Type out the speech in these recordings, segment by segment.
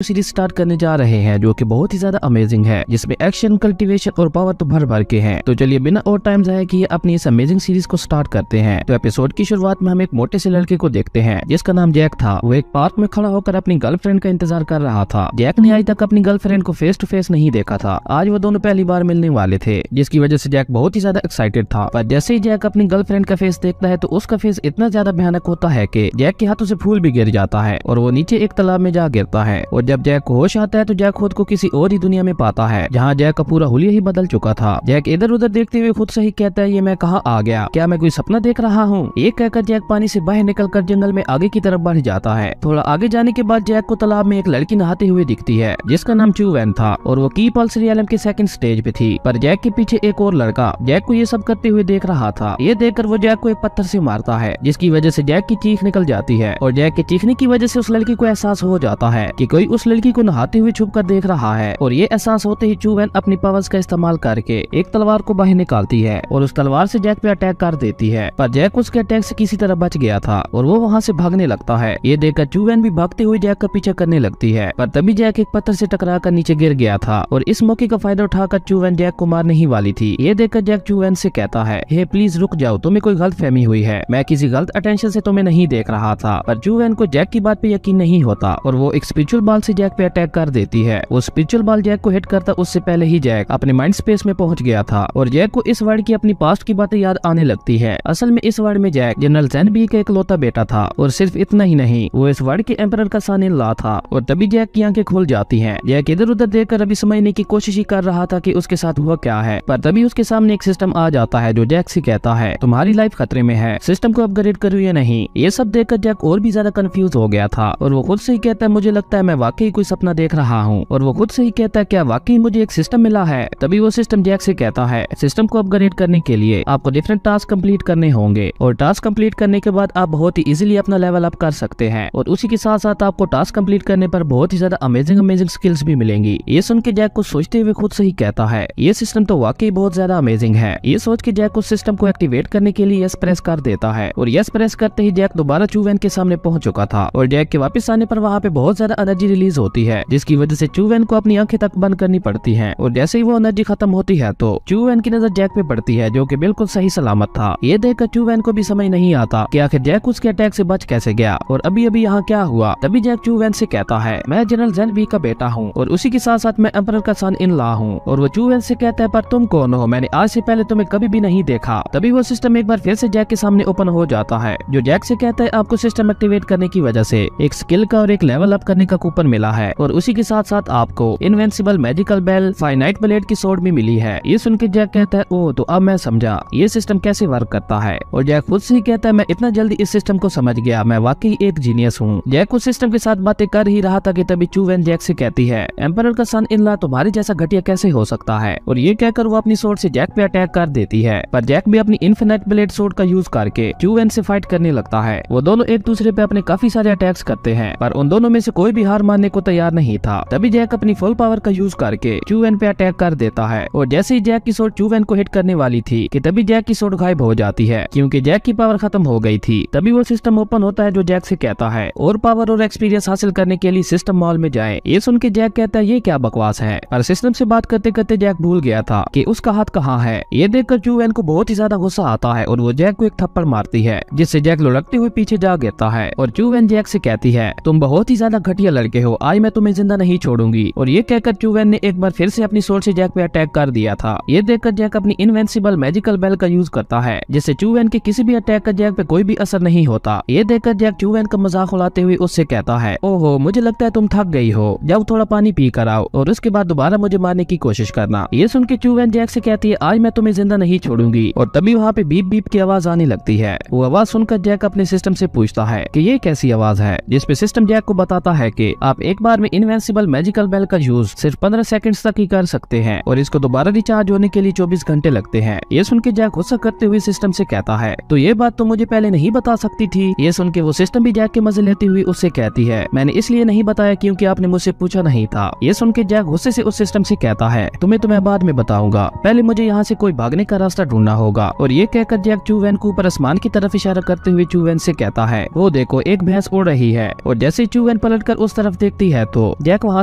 Series start करने जा रहे हैं जो कि बहुत ही ज्यादा अमेजिंग है, जिसमें एक्शन, कल्टीवेशन और पावर तो भर भर के हैं। तो चलिए बिना और टाइम जाए किए अपनी इस अमेजिंग सीरीज को स्टार्ट करते हैं। तो एपिसोड की शुरुआत में हम एक मोटे से लड़के को देखते हैं जिसका नाम जैक था। वो एक पार्क में खड़ा होकर अपनी गर्लफ्रेंड का इंतजार कर रहा था। जैक ने आज तक अपनी गर्लफ्रेंड को फेस टू फेस नहीं देखा था। आज वो दोनों पहली बार मिलने वाले थे, जिसकी वजह से जैक बहुत ही ज्यादा एक्साइटेड था। पर जैसे ही जैक अपनी गर्लफ्रेंड का फेस देखता है तो उसका फेस इतना ज्यादा भयानक होता है कि जैक के हाथों से फूल भी गिर जाता है और वो नीचे एक तालाब में जा गिरता है। और जब जैक को होश आता है तो जैक खुद को किसी और ही दुनिया में पाता है जहाँ जैक का पूरा हुलिया ही बदल चुका था। जैक इधर उधर देखते हुए खुद से ही कहता है, ये मैं कहाँ आ गया? क्या मैं कोई सपना देख रहा हूँ? ये कहकर जैक पानी से बाहर निकलकर जंगल में आगे की तरफ बढ़ जाता है। थोड़ा आगे जाने के बाद जैक को तालाब में एक लड़की नहाते हुए दिखती है जिसका नाम चू वैन था और वो की पल्स रियलम के सेकंड स्टेज पे थी। पर जैक के पीछे एक और लड़का जैक को ये सब करते हुए देख रहा था। ये देखकर वो जैक को एक पत्थर से मारता है, जिसकी वजह से जैक की चीख निकल जाती है। और जैक के चीखने की वजह से उस लड़की को एहसास हो जाता है कि कोई उस लड़की को नहाते हुए छुप कर देख रहा है। और ये एहसास होते ही चू वैन अपनी पावर्स का इस्तेमाल करके एक तलवार को बाहर निकालती है और उस तलवार से जैक पे अटैक कर देती है। पर जैक उसके अटैक से किसी तरह बच गया था और वो वहाँ से भागने लगता है। ये देखकर चू वैन भी भागते हुए जैक का पीछा करने लगती है। पर तभी जैक एक पत्थर से टकराकर नीचे गिर गया था और इस मौके का फायदा उठाकर चू वैन जैक को मारने ही वाली थी। ये देखकर जैक चू वैन से कहता है, हे प्लीज रुक जाओ, तुम्हें कोई गलत फहमी हुई है, मैं किसी गलत अटेंशन से तुम्हें नहीं देख रहा था। पर चू वैन को जैक की बात पे यकीन नहीं होता और वो एक स्पिरिचुअल बॉल से जैक पे अटैक कर देती है। वो स्पिरिचुअल बॉल जैक को हिट करता उससे पहले ही जैक अपने माइंड स्पेस में पहुंच गया था और जैक को इस वर्ल्ड की अपनी पास्ट की बातें याद आने लगती है। असल में इस वर्ल्ड में जैक जनरल ज़ेनबी का इकलौता बेटा था और सिर्फ इतना ही नहीं, वो इस वर्ल्ड के एम्परर का सन इन लॉ था। और तभी जैक की आंखें खुल जाती हैं। जैक इधर उधर देखकर अभी समझने की कोशिश ही कर रहा था कि उसके साथ हुआ क्या है। पर तभी उसके सामने एक सिस्टम आ जाता है जो जैक से कहता है, तुम्हारी लाइफ खतरे में है, सिस्टम को अपग्रेड करो या नहीं। ये सब देखकर जैक और भी ज्यादा कंफ्यूज हो गया था और वो खुद से ही कहता है, मुझे लगता है मैं वाकई कोई सपना देख रहा हूँ। और वो खुद से ही कहता है, क्या वाकई मुझे एक सिस्टम मिला है? तभी वो सिस्टम जैक से कहता है, सिस्टम को अपग्रेड करने के लिए आपको डिफरेंट टास्क कंप्लीट करने होंगे और टास्क कंप्लीट करने के बाद आप बहुत ही इजीली अपना लेवल अप कर सकते हैं। और उसी के साथ साथ आपको टास्क कंप्लीट करने पर बहुत ही ज्यादा अमेजिंग स्किल्स भी मिलेंगी। ये सुन के जैक को सोचते हुए खुद से ही कहता है, ये सिस्टम तो वाकई बहुत ज्यादा अमेजिंग है। ये सोच के जैक उस सिस्टम को एक्टिवेट करने के लिए यस प्रेस कर देता है और यस प्रेस करते ही जैक दोबारा चू वैन के सामने पहुंच चुका था। और जैक के वापस आने पर वहाँ पे बहुत ज्यादा एनर्जी रिलीज होती है, जिसकी वजह से चू वैन को अपनी आंखें तक बंद करनी पड़ती है। और जैसे ही वो एनर्जी खत्म होती है तो चू वैन की नजर जैक पे पड़ती है जो कि बिल्कुल सही सलामत था। ये देखकर चू वैन को भी समझ नहीं आता कि आखिर जैक उसके अटैक से बच कैसे गया और अभी अभी यहाँ क्या हुआ। तभी जैक चू वैन से कहता है, मैं जनरल ज़ेनबी का बेटा हूँ और उसी के साथ साथ मैं एम्परर का सन इन लॉ हूँ। और वो चू वैन से कहता है, पर तुम कौन हो? मैंने आज से पहले तुम्हें कभी भी नहीं देखा। तभी वो सिस्टम एक बार फिर से जैक के सामने ओपन हो जाता है, जो जैक से कहता है, आपको सिस्टम एक्टिवेट करने की वजह से एक स्किल का और एक लेवल अप करने का कूपन मिला है और उसी के साथ साथ आपको invincible magical bell, finite blade की सोर्ड भी मिली है। ये सुन के जैक कहता है, ओह तो अब मैं समझा ये सिस्टम कैसे वर्क करता है। और जैक खुद से ही कहता है, मैं इतना जल्दी इस सिस्टम को समझ गया, मैं वाकई एक जीनियस हूँ। जैक उस सिस्टम के साथ बातें कर ही रहा था कि तभी चू वैन जैक से कहती है, एम्परर का सन इन लॉ तुम्हारे जैसा घटिया कैसे हो सकता है? और ये कहकर वो अपनी सोर्ड से जैक पे अटैक कर देती है। पर जैक भी अपनी इन्फिनिट ब्लेड सोर्ड का यूज करके चू वैन से फाइट करने लगता है। वो दोनों एक दूसरे पे अपने काफी सारे अटैक्स करते हैं, पर उन दोनों में से कोई भी हार मानने को तैयार नहीं था। तभी जैक अपनी फुल पावर का यूज करके चू वैन पे अटैक कर देता है और जैसे ही जैक की सोर्ड चू वैन को हिट करने वाली थी कि तभी जैक की सोर्ड गायब हो जाती है क्योंकि जैक की पावर खत्म हो गई थी। तभी वो सिस्टम ओपन होता है जो जैक से कहता है, और पावर और एक्सपीरियंस हासिल करने के लिए सिस्टम मॉल में जाए। ये सुन के जैक कहता है, ये क्या बकवास है? पर सिस्टम से बात करते करते जैक भूल गया था कि उसका हाथ कहाँ है। ये देखकर चू वैन को बहुत ही ज्यादा गुस्सा आता है और वो जैक को एक थप्पड़ मारती है, जिससे जैक लुढ़कते हुए पीछे जा गिरता है। और चू वैन जैक से कहती है, तुम बहुत ही ज्यादा घटिया लड़के हो, आज मैं तुम्हें जिंदा नहीं छोड़ूंगी। और ये कहकर चू वैन ने एक बार फिर से अपनी सोर्ड से जैक पे अटैक कर दिया था। ये देखकर जैक अपनी इनविंसिबल मैजिकल बेल का यूज करता है, जिससे चू वैन के किसी भी अटैक का जैक पे कोई भी असर नहीं होता। ये देखकर जैक चू वैन का मजाक उड़ाते हुए उससे कहता है, ओहो मुझे लगता है तुम थक गई हो, जाओ थोड़ा पानी पी कर आओ और उसके बाद दोबारा मुझे मारने की कोशिश करना। ये सुन के चू वैन जैक से कहती है, आज मैं तुम्हें जिंदा नहीं छोड़ूंगी। और तभी वहाँ पे बीप बीप की आवाज आने लगती है। वो आवाज सुनकर जैक अपने सिस्टम से पूछता है कि ये कैसी आवाज है, जिसपे सिस्टम जैक को बताता है कि आप एक बार में इनविंसिबल मैजिकल बेल का यूज सिर्फ 15 सेकंड्स तक ही कर सकते हैं और इसको दोबारा रिचार्ज होने के लिए 24 घंटे लगते हैं। ये सुन के जैक गुस्सा करते हुए सिस्टम से कहता है, तो ये बात तो मुझे पहले नहीं बता सकती थी। ये सुन के वो सिस्टम भी जैक के मजे लेती हुई उससे कहती है, मैंने इसलिए नहीं बताया क्योंकि आपने मुझसे पूछा नहीं था। ये सुन के जैक गुस्से से उस सिस्टम से कहता है, तुम्हें बाद में बताऊंगा, पहले मुझे यहाँ से कोई भागने का रास्ता ढूंढना होगा। और ये कहकर जैक चू वैन को ऊपर आसमान की तरफ इशारा करते हुए चू वैन से कहता है, वो देखो एक भैंस उड़ रही है। और जैसे चू वैन पलट कर उस तरफ देखती है तो जैक वहाँ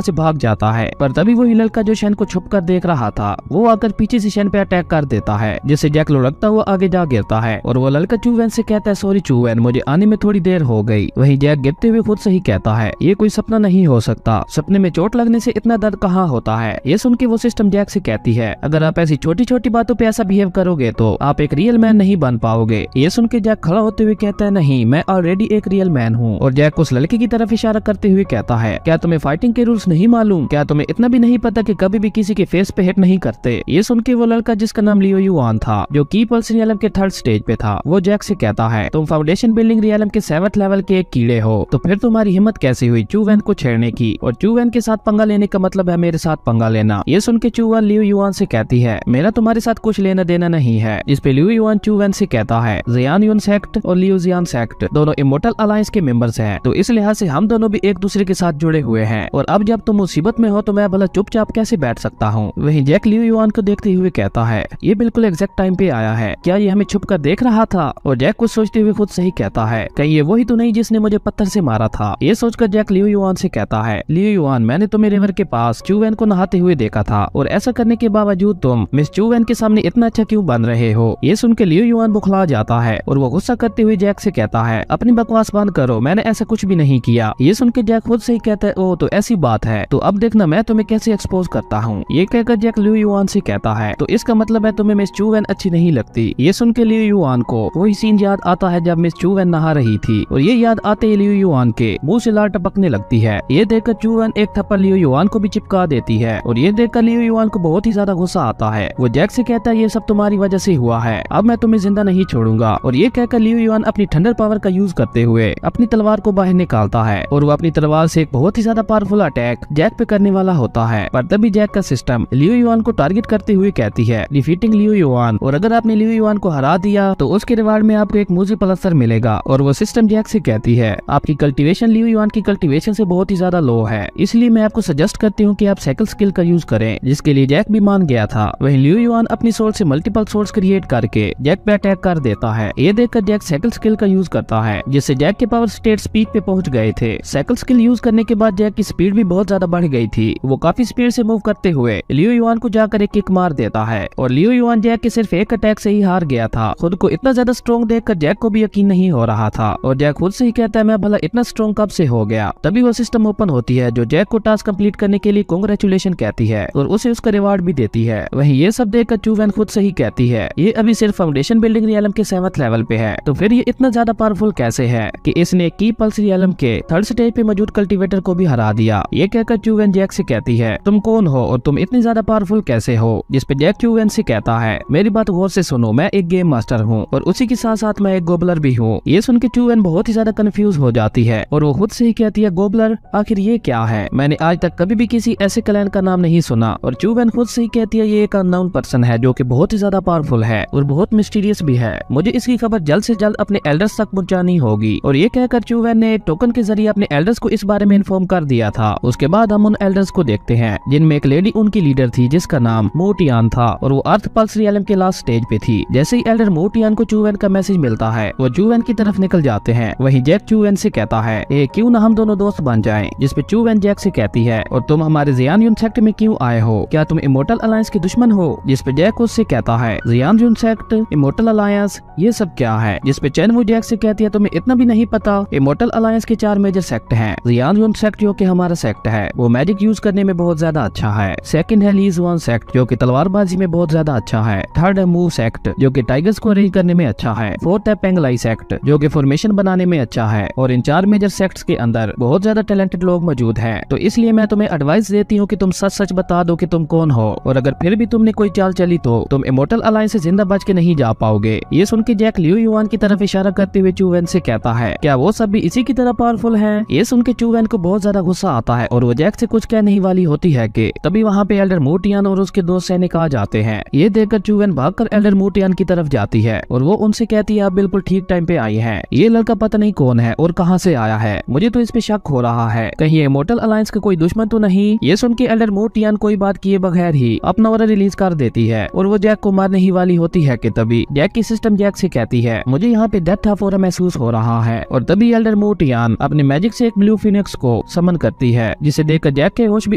से भाग जाता है, पर तभी वही लड़का जो शेन को छुप कर देख रहा था वो आकर पीछे से शेन पे अटैक कर देता है, जिससे जैक लुढ़कता हुआ आगे जा गिरता है और वो लड़का चूवैन से कहता है सॉरी चूवैन, मुझे आने में थोड़ी देर हो गई। वहीं जैक गिरते हुए खुद से ही कहता है ये कोई सपना नहीं हो सकता, सपने में चोट लगने से इतना दर्द कहाँ होता है। ये सुन के वो सिस्टम जैक से कहती है अगर आप ऐसी छोटी छोटी बातों पे ऐसा बिहेव करोगे तो आप एक रियल मैन नहीं बन पाओगे। ये सुन के जैक खड़ा होते हुए कहता है नहीं, मैं ऑलरेडी एक रियल मैन हूँ। और जैक उस लड़के की तरफ इशारा करते हुए कहता है क्या तुम्हें फाइटिंग के रूल्स नहीं मालूम, क्या तुम्हें इतना भी नहीं पता कि कभी भी किसी के फेस पे हिट नहीं करते। ये सुन के वो लड़का जिसका नाम लियो युआन था जो की पल्स रियलम के 3rd स्टेज पे था वो जैक से कहता है तुम फाउंडेशन बिल्डिंग रियलम के 7th लेवल के एक कीड़े हो, तो फिर तुम्हारी हिम्मत कैसे हुई चूवैन को छेड़ने की, और चूवैन के साथ पंगा लेने का मतलब है मेरे साथ पंगा लेना। ये सुन के चूवैन लियो युआन से कहती है मेरा तुम्हारे साथ कुछ लेना देना नहीं है। इस पे लियो युआन चूवैन से कहता है जियान युन सेक्ट और लियो जियान सेक्ट दोनों इमोर्टल अलायंस के मेंबर्स हैं, तो इस लिहाज से हम दोनों भी एक दूसरे के साथ जुड़े हुए हैं, और अब जब तुम मुसीबत में हो तो मैं भला चुपचाप कैसे बैठ सकता हूँ। वहीं जैक लियो युआन को देखते हुए कहता है ये बिल्कुल एग्जैक्ट टाइम पे आया है, क्या ये हमें छुप कर देख रहा था। और जैक कुछ सोचते हुए खुद से ही कहता है कहीं ये वही तो नहीं जिसने मुझे पत्थर से मारा था। ये सोचकर जैक लियो युआन से कहता है लियो युआन, मैंने तुम्हें रिवर के पास चूवैन को नहाते हुए देखा था, और ऐसा करने के बावजूद तुम मिस चूवैन के सामने इतना अच्छा क्यों बन रहे हो। ये सुन के लियो युआन बुखला जाता है और वो गुस्सा करते हुए जैक से कहता है अपनी बकवास बंद करो, मैंने ऐसा कुछ भी नहीं किया। ये सुन के जैक खुद से ही कहता है ओ तो ऐसी बात है, तो अब देखना मैं तुम्हें कैसे एक्सपोज करता हूँ। ये कहकर जैक लियो युआन से कहता है तो इसका मतलब है तुम्हें मिस चूवैन अच्छी नहीं लगती। ये सुन के लियो युआन को वही सीन याद आता है जब मिस चूवैन नहा रही थी, और ये याद आते ही लियो युआन के मुंह से लार टपकने लगती है। ये देखकर चूवैन एक थप्पड़ लियो युआन को भी चिपका देती है, और ये देखकर लियो युआन को बहुत ही ज्यादा गुस्सा आता है। वो जैक से कहता है ये सब तुम्हारी वजह से हुआ है, अब मैं तुम्हें जिंदा नहीं छोड़ूंगा। और ये कहकर लियो युआन अपनी थंडर पावर का यूज करते हुए अपनी तलवार को बाहर निकालता है, और वो अपनी तलवार से एक बहुत ही ज्यादा पावरफुल अटैक जैक पे करने वाला होता है। पर तभी जैक का सिस्टम लियो युआन को टारगेट करते हुए कहती है डिफीटिंग लियो युआन, और अगर आपने लियो युआन को हरा दिया तो उसके रिवार्ड में आपको एक मूजी पलस्तर मिलेगा। और वो सिस्टम जैक से कहती है आपकी कल्टीवेशन लियो युआन की कल्टीवेशन से बहुत ही ज्यादा लो है, इसलिए मैं आपको सजेस्ट करती हूँ कि आप साइकिल स्किल का यूज करें, जिसके लिए जैक भी मान गया था। वहीं लियो युआन अपनी सोर्ड से मल्टीपल सोर्ड्स क्रिएट करके जैक पे अटैक कर देता है। ये देखकर जैक साइकिल स्किल का यूज करता है, जिससे जैक के पावर स्टेट पीक पे पहुंच गए थे। साइकिल स्किल यूज करने के बाद जैक की स्पीड भी बहुत ज्यादा बढ़ गई थी। वो काफी स्पीड से मूव करते हुए लियो युआन को जाकर एक किक मार देता है, और लियो युआन जैक के सिर्फ एक अटैक से ही हार गया था। खुद को इतना ज्यादा स्ट्रॉन्ग देखकर जैक को भी यकीन नहीं हो रहा था, और जैक खुद से ही कहता है मैं भला इतना स्ट्रॉन्ग कब से हो गया। तभी वो सिस्टम ओपन होती है जो जैक को टास्क कंप्लीट करने के लिए कांग्रेचुलेशन कहती है, और उसे उसका रिवार्ड भी देती है। वहीं ये सब देखकर चूवैन खुद से ही कहती है ये अभी सिर्फ फाउंडेशन बिल्डिंग रियलम के 7th लेवल पे है, तो फिर ये इतना ज्यादा पावरफुल कैसे है कि इसने की पल्स रियलम के 3rd स्टेज पे मौजूद कल्टीवेटर को भी हरा दिया। ये कहकर चूवैन जैक से कहती है तुम कौन हो और तुम इतनी ज्यादा पावरफुल कैसे हो। जिस पे जैक चूवैन से कहता है मेरी बात गौर से सुनो, मैं एक गेम मास्टर हूँ और उसी के साथ साथ मैं एक गोबलर भी हूँ। ये सुन के चूवैन बहुत ही ज्यादा कंफ्यूज हो जाती है, और वो खुद से ही कहती है गोबलर, आखिर ये क्या है, मैंने आज तक कभी भी किसी ऐसे क्लैन का नाम नहीं सुना। और चूवैन खुद से ही कहती है ये एक अननोन पर्सन है जो कि बहुत ही ज्यादा पावरफुल है और बहुत मिस्टीरियस भी है, मुझे इसकी खबर जल्द से जल्द अपने एल्डर्स तक पहुंचानी होगी। और ये कहकर चूवैन ने टोकन के जरिए अपने एल्डर्स को इस बारे में इन्फॉर्म कर दिया था। उसके बाद हम उन एल्डर्स को देखते हैं जिनमें एक लेडी उनकी लीडर थी जिसका नाम मोटियान था, और वो अर्थ पल्स रियलम के लास्ट स्टेज पे थी। जैसे ही एल्डर मोटियान को चूवैन का मैसेज मिलता है वो चूवैन की तरफ निकल जाते हैं। वहीं जैक चूवैन से कहता है क्यों ना हम दोनों दोस्त बन जाएं, जिस पे चूवैन जैक से कहती है और तुम हमारे जियान युन सेक्ट में क्यों आए हो, क्या तुम इमोर्टल अलायंस के दुश्मन हो। जिस पे जैक उससे कहता है जियान युन सेक्ट, इमोर्टल अलायंस, ये सब क्या है। जिस पे चैन वो जैक से कहती है तुम्हें इतना भी नहीं पता, इमोर्टल अलायंस के 4 मेजर सेक्ट हैं। जियान युन सेक्ट जो कि हमारा सेक्ट है वो मैजिक यूज करने में बहुत ज्यादा अच्छा है। सेकंड है लीज वन सेक्ट जो कि तलवारबाजी में बहुत ज्यादा अच्छा है। थर्ड है मूव सेक्ट जो कि टाइगर्स को अरेंज करने में अच्छा है। फोर्थ है पेंगलाई सेक्ट जो कि फॉर्मेशन बनाने में अच्छा है। और इन 4 मेजर सेक्ट्स के अंदर बहुत ज्यादा टैलेंटेड लोग मौजूद हैं, तो इसलिए मैं तुम्हें एडवाइस देती हूँ कि तुम सच सच बता दो कि तुम कौन हो, और अगर फिर भी तुमने कोई चाल चली तो तुम इमोर्टल अलायंस से जिंदा बच के नहीं जा पाओगे। ये सुन के जैक लियो युआन की तरफ इशारा करते हुए चूवैन से कहता है क्या वो सब भी इसी की तरह पावरफुल हैं। ये सुन के चूवैन को बहुत ज्यादा गुस्सा आता है और वो जैक से कुछ कहने ही वाली होती है कि तभी वहाँ पे एल्डर मोटियान और उसके 2 सैनिक आ जाते हैं। ये देखकर चूवैन भागकर एल्डर मोटियान की तरफ जाती है और वो उनसे कहती है आप बिल्कुल ठीक टाइम पे आई हैं। ये लड़का पता नहीं कौन है और कहाँ से आया है, मुझे तो इस पे शक हो रहा है, कहीं ये इमोर्टल अलायंस का कोई दुश्मन तो नहीं। ये सुन के एल्डर मोटियान कोई बात किए बगैर ही अपना ऑर्डर रिलीज कर देती है और वो जैक को मारने ही वाली होती है कि तभी जैक की सिस्टम जैक से कहती है मुझे यहाँ पे डेथ ऑफ ऑरा महसूस हो रहा है। और तभी एल्डर मोटियान अपने मैजिक से एक ब्लू फिनिक्स को को समन करती है, जिसे देखकर जैक के होश भी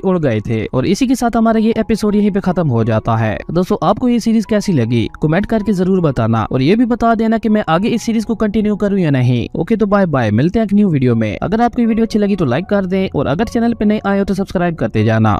उड़ गए थे। और इसी के साथ हमारा ये एपिसोड यहीं पे खत्म हो जाता है। दोस्तों, आपको ये सीरीज कैसी लगी कमेंट करके जरूर बताना, और ये भी बता देना कि मैं आगे इस सीरीज को कंटिन्यू करूँ या नहीं। ओके, तो बाय बाय, मिलते हैं एक न्यू वीडियो में। अगर आपको वीडियो अच्छी लगी तो लाइक कर दें, और अगर चैनल पे नए आए हो तो सब्सक्राइब करते जाना।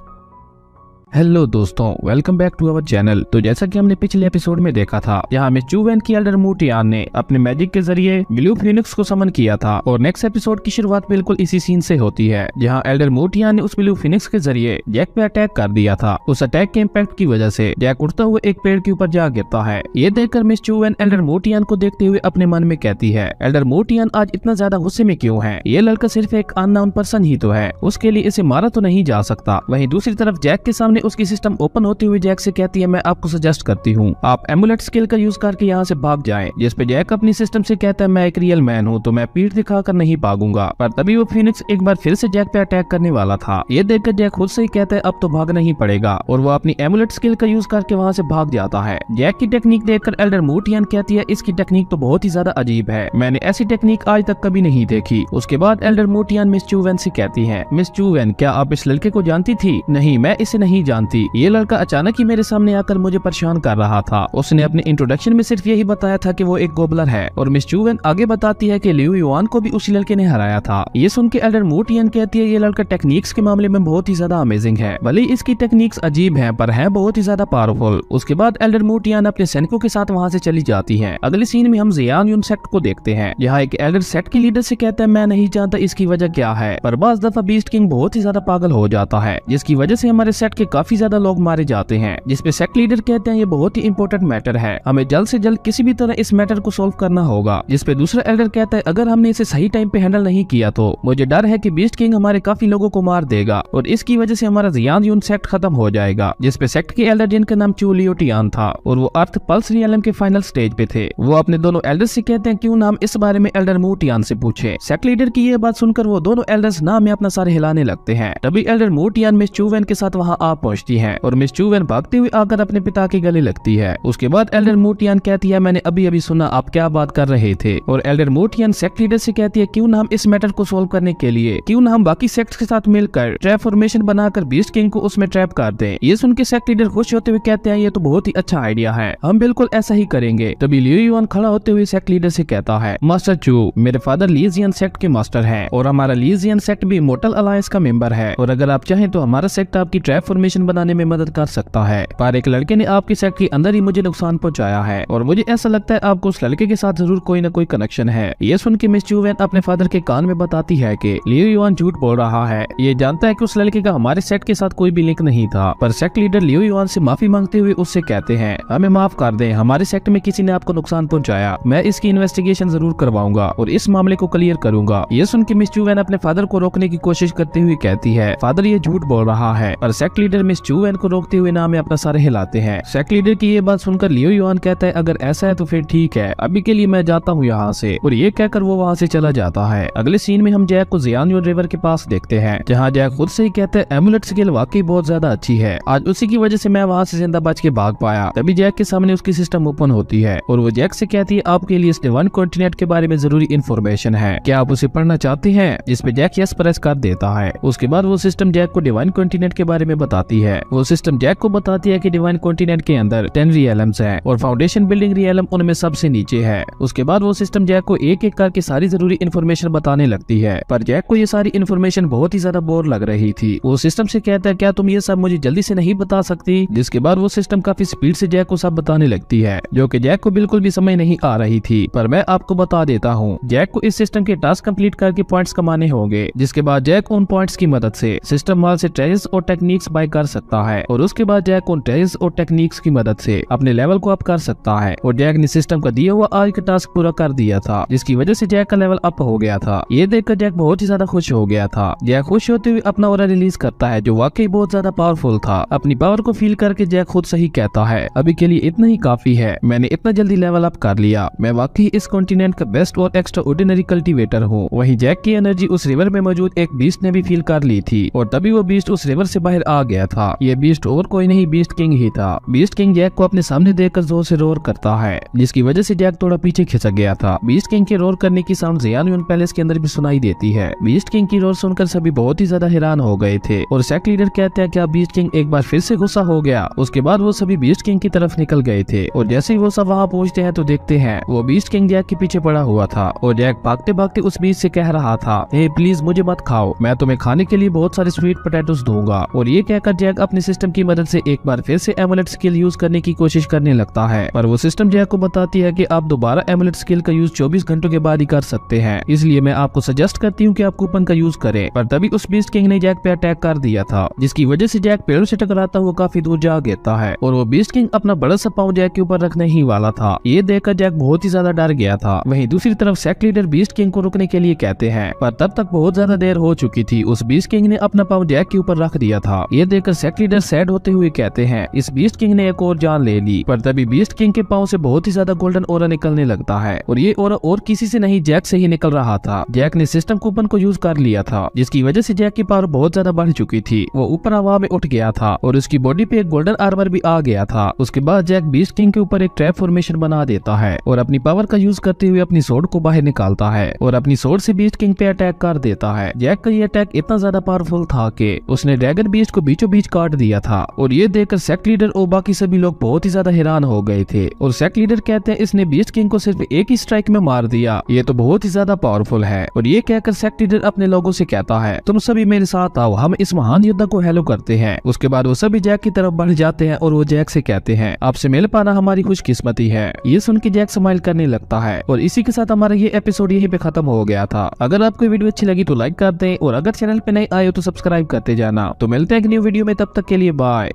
हेलो दोस्तों, welcome back to our channel. तो जैसा कि हमने पिछले एपिसोड में देखा था, यहाँ में चूवेन की एल्डर मूटियान ने अपने मैजिक के जरिए ब्लू फिनिक्स को समन किया था। और नेक्स्ट एपिसोड की शुरुआत बिल्कुल इसी सीन से होती है, जहाँ एल्डर मूटियान ने उस ब्लू फिनिक्स के जरिए जैक पे अटैक कर दिया था। उस अटैक के इम्पैक्ट की वजह से जैक उड़ता हुआ एक पेड़ के ऊपर जा गिरता है। ये देखकर मिस चूवेन एल्डर मूटियान को देखते हुए अपने मन में कहती है, एल्डर मूटियान आज इतना ज्यादा गुस्से में क्यों है? ये लड़का सिर्फ एक अननोन पर्सन ही तो है, उसके लिए इसे मारा तो नहीं जा सकता। वहीं दूसरी तरफ जैक के सामने उसकी सिस्टम ओपन होते हुए जैक से कहती है, मैं आपको सजेस्ट करती हूँ आप एमुलेट स्किल का यूज करके यहाँ से भाग जाएं। जिस पे जैक अपनी सिस्टम से कहता है, मैं एक रियल मैन हूँ तो मैं पीठ दिखाकर नहीं भागूंगा। पर तभी वो फिनिक्स एक बार फिर से जैक पे अटैक करने वाला था। ये देखकर जैक खुद से ही कहता है, अब तो भागना ही पड़ेगा, और वो अपनी एमुलेट स्किल का यूज करके वहाँ से भाग जाता है। जैक की टेक्निक देखकर एल्डर मूटियान कहती है, इसकी टेक्निक तो बहुत ही ज्यादा अजीब है, मैंने ऐसी टेक्निक आज तक कभी नहीं देखी। उसके बाद एल्डर मूटियान मिस चूवेन से कहती है, मिस चूवेन, क्या आप इस लड़के को जानती थी? नहीं, मैं इसे नहीं जानती। ये लड़का अचानक ही मेरे सामने आकर मुझे परेशान कर रहा था। उसने अपने इंट्रोडक्शन में सिर्फ यही बताया था कि वो एक गोबलर है। और मिस चूवेन आगे बताती है कि लियू युआन को भी उसी लड़के ने हराया था। ये सुन के एल्डर मूटियान कहती है, ये लड़का टेक्निक्स के मामले में बहुत ही ज्यादा अमेजिंग है, भले इसकी टेक्निक्स अजीब है पर है बहुत ही ज्यादा पावरफुल। उसके बाद एल्डर मूटियान अपने सैनिकों के साथ वहाँ से चली जाती है। अगले सीन में हम जियान यून सेक्ट को देखते हैं, यहाँ एक एल्डर सेक्ट के लीडर से कहता है, मैं नहीं जानता इसकी वजह क्या है, पर बाज़ दफा बीस्ट किंग बहुत ही ज्यादा पागल हो जाता है, जिसकी वजह से हमारे सेक्ट के काफी ज्यादा लोग मारे जाते हैं। जिसपे सेक्ट लीडर कहते हैं, ये बहुत ही इंपॉर्टेंट मैटर है, हमें जल्द से जल्द किसी भी तरह इस मैटर को सोल्व करना होगा। जिसपे दूसरा एल्डर कहता है, अगर हमने इसे सही टाइम पे हैंडल नहीं किया तो मुझे डर है कि बीस्ट किंग हमारे काफी लोगों को मार देगा, और इसकी वजह से हमारा जियान यून सेक्ट खत्म हो जाएगा। जिसपे सेक्ट के एल्डर जिनका नाम चू लियो टियान था, और वो अर्थ पल्स रियलम के फाइनल स्टेज पे थे, वो अपने दोनों एल्डर्स से कहते हैं, क्यों ना हम इस बारे में एल्डर मूटियान से पूछे। सेक्ट लीडर की ये बात सुनकर वो दोनों एल्डर्स ना में अपना सारे हिलाने लगते हैं। तभी एल्डर मूटियान मिस चूवेन के साथ वहाँ आ पहुंचती है, और मिस चूवेन भागते हुए आकर अपने पिता के गले लगती है। उसके बाद एल्डर मूटियान कहती है, मैंने अभी अभी सुना आप क्या बात कर रहे थे। और एल्डर मूटियान सेक्ट लीडर से कहती है, क्यों ना हम इस मैटर को सोल्व करने के लिए क्यों ना हम बाकी सेक्ट्स के साथ मिलकर ट्रैप फॉर्मेशन बनाकर बीस्ट किंग को उसमें ट्रैप कर दें। ये सुन के सेक्ट लीडर खुश होते हुए कहते हैं, ये तो बहुत ही अच्छा आइडिया है, हम बिल्कुल ऐसा ही करेंगे। तभी लियू युआन खड़ा होते हुए सेक्ट लीडर से कहता है, मास्टर चू, मेरे फादर लीजियन सेक्ट के मास्टर हैं, और हमारा लीजियन सेक्ट भी इमॉर्टल अलायंस का मेंबर है, और अगर आप चाहें तो हमारा सेक्ट आपकी ट्रैप फॉर्मेशन बनाने में मदद कर सकता है। पर एक लड़के ने आपकी सेक्ट के अंदर ही मुझे नुकसान पहुंचाया है, और मुझे ऐसा लगता है आपको उस लड़के के साथ जरूर कोई न कोई कनेक्शन है। ये सुन के मिस चूवेन अपने फादर के कान में बताती है कि लियू युआन झूठ बोल रहा है, ये जानता है कि उस लड़के का हमारे सेक्ट के साथ कोई भी लिंक नहीं था। पर सेक्ट लीडर लियू युआन से माफी मांगते हुए उससे कहते हैं, हमें माफ कर दें, हमारे सेक्ट में किसी ने आपको नुकसान पहुंचाया, मैं इसकी इन्वेस्टिगेशन जरूर करवाऊंगा और इस मामले को क्लियर करूंगा। ये सुन के मिस चूवेन अपने फादर को रोकने की कोशिश करते हुए कहती है, फादर ये झूठ बोल रहा है। पर सेक्ट लीडर मिस चूवेन को रोकते हुए ना में अपना सारे हिलाते हैं। सेक्ट लीडर की ये बात सुनकर लियू युआन कहता है, अगर ऐसा है तो फिर ठीक है, अभी के लिए मैं जाता हूँ यहाँ से, और ये कहकर वो वहाँ से चला जाता है। अगले सीन में हम जैक को जियान यून रिवर के पास देखते हैं, जहाँ जैक खुद से ही कहते हैं, एमुलेट स्किल वाकई बहुत ज्यादा अच्छी है, आज उसी की वजह से मैं वहाँ से जिंदा बच के भाग पाया। तभी जैक के सामने उसकी सिस्टम ओपन होती है, और वो जैक से कहती है, आपके लिए इस डिवाइन कॉन्टिनेंट के बारे में जरूरी इन्फॉर्मेशन है, क्या आप उसे पढ़ना चाहते हैं? जिसपे जैक यस प्रेस कर देता है। उसके बाद वो सिस्टम जैक को डिवाइन कॉन्टिनेंट के बारे में बताती है। वो सिस्टम जैक को बताती है कि डिवाइन कॉन्टिनेंट के अंदर 10 रियलम्स हैं, और फाउंडेशन बिल्डिंग रियलम उनमें सबसे नीचे है। उसके बाद वो सिस्टम जैक को एक एक करके सारी जरूरी इन्फॉर्मेशन बताने लगती है, पर जैक को ये सारी इन्फॉर्मेशन बहुत ही ज्यादा बोर लग रही थी। वो सिस्टम से कहता है, क्या तुम ये सब मुझे जल्दी से नहीं बता सकती? जिसके बाद वो सिस्टम काफी स्पीड से जैक को सब बताने लगती है, जो कि जैक को बिल्कुल भी समझ नहीं आ रही थी। पर मैं आपको बता देता हूँ, जैक को इस सिस्टम के टास्क कंप्लीट करके पॉइंट्स कमाने होंगे, जिसके बाद जैक उन पॉइंट्स की मदद से सिस्टम मॉल से ट्रेजर्स और टेक्निक्स बाय कर सकता है, और उसके बाद जैक उन ट्रेजर्स और टेक्निक्स की मदद से अपने लेवल को अप कर सकता है। और जैक ने सिस्टम का दिया हुआ आज का टास्क पूरा कर दिया था, जिसकी वजह से जैक का लेवल अप हो गया था। ये देखकर जैक बहुत ही ज्यादा खुश हो गया था। जैक खुश होते हुए अपना ऑरा रिलीज करता है, जो वाकई बहुत ज्यादा पावरफुल था। अपनी पावर को फील करके जैक खुद से ही कहता है, अभी के लिए इतना ही काफी है, मैंने इतना जल्दी लेवल अप कर लिया, मैं वाकई इस कॉन्टिनेंट का बेस्ट और एक्स्ट्रा ऑर्डिनरी कल्टीवेटर हूँ। वहीं जैक की एनर्जी उस रिवर में मौजूद एक बीस्ट ने भी फील कर ली थी, और तभी वो बीस्ट उस रिवर से बाहर आ गया था। ये बीस्ट और कोई नहीं, बीस्ट किंग ही था। बीस्ट किंग जैक को अपने सामने देखकर जोर से रोर करता है, जिसकी वजह से जैक थोड़ा पीछे खिसक गया था। बीस्ट किंग के रोर करने की साउंड जियान पैलेस के अंदर भी सुनाई देती है। बीस्ट किंग की रोर सुनकर सभी बहुत ही ज्यादा हैरान हो गए थे और सेक्ट लीडर कहते हैं क्या बीस्ट किंग एक बार फिर से गुस्सा हो गया। उसके बाद वो सभी बीस्ट किंग की तरफ निकल गए थे और जैसे ही वो सब वहाँ पहुँचते हैं तो देखते हैं वो बीस्ट किंग जैक के पीछे पड़ा हुआ था और जैक भागते भागते उस बीस्ट से कह रहा था, हे प्लीज मुझे मत खाओ, मैं तुम्हें खाने के लिए बहुत सारे स्वीट पोटैटोस दूंगा। और ये कहकर जैक अपने सिस्टम की मदद से एक बार फिर से एमुलेट स्किल यूज करने की कोशिश करने लगता है, पर वो सिस्टम जैक को बताती है कि आप दोबारा एमुलेट स्किल का यूज 24 घंटों के बाद ही कर सकते हैं, इसलिए मैं आपको सजेस्ट करती हूँ कि आप कूपन का यूज करें। पर तभी उस बीस्ट किंग ने जैक पे अटैक कर दिया था, जिसकी वजह से जैक पेड़ों से टकराता हुआ काफी दूर जा गिरता है और वो बीस्ट किंग अपना बड़ा सा पाँव जैक के ऊपर रखने ही वाला था। ये देखकर जैक बहुत ही ज्यादा डर गया था। वहीं दूसरी तरफ सेक्ट लीडर बीस्ट किंग को रुकने के लिए कहते हैं, पर तब तक बहुत ज्यादा देर हो चुकी थी। उस बीस्ट किंग ने अपना पाँव जैक के ऊपर रख दिया था। ये देखकर सेक्ट लीडर सैड होते हुए कहते हैं, इस बीस्ट किंग ने एक और जान ले ली। पर तभी बीस्ट किंग के पाँव से बहुत ही ज्यादा गोल्डन ओरा निकलने लगता है और ये ओरा और किसी से नहीं जैक से ही निकल रहा था। जैक ने सिस्टम कूपन को यूज कर लिया था, जिसकी वजह से जैक की पावर बहुत ज्यादा बढ़ चुकी थी। वो ऊपर हवा में उठ गया था और उसकी बॉडी पे एक गोल्डन आर्मर भी आ गया था। उसके बाद जैक बीस्ट किंग के ऊपर एक ट्रैप फॉर्मेशन बना देता है और अपनी पावर का यूज करते हुए अपनी सोर्ड को बाहर निकालता है और अपनी सोर्ड से बीस्ट किंग पे अटैक कर देता है। जैक का ये अटैक इतना ज्यादा पावरफुल था कि उसने ड्रैगन बीस्ट को बीचों बीच काट दिया था और ये देखकर सेक्ट लीडर और बाकी सभी लोग बहुत ही ज्यादा हैरान हो गए थे। और सेक्ट लीडर कहते हैं, इसने बीस्ट किंग को सिर्फ एक ही स्ट्राइक में मार दिया, ये तो बहुत ही ज्यादा पावरफुल है। और ये कहकर सेक्ट लीडर अपने लोगों से कहता है, तुम सभी मेरे साथ आओ, हम इस महान योद्धा को हेलो करते हैं। उसके बाद वो सभी जैक की तरफ बढ़ जाते हैं और वो जैक से कहते हैं, आपसे मिल पाना हमारी खुशकिस्मती है। ये सुन के जैक स्माइल करने लगता है और इसी के साथ हमारा ये एपिसोड यहीं पे खत्म हो गया था। अगर आपको वीडियो अच्छी लगी तो लाइक कर दें और अगर चैनल पे नए आए हो तो सब्सक्राइब करते जाना। तो मिलते हैं एक न्यू वीडियो में, तब तक के लिए बाय।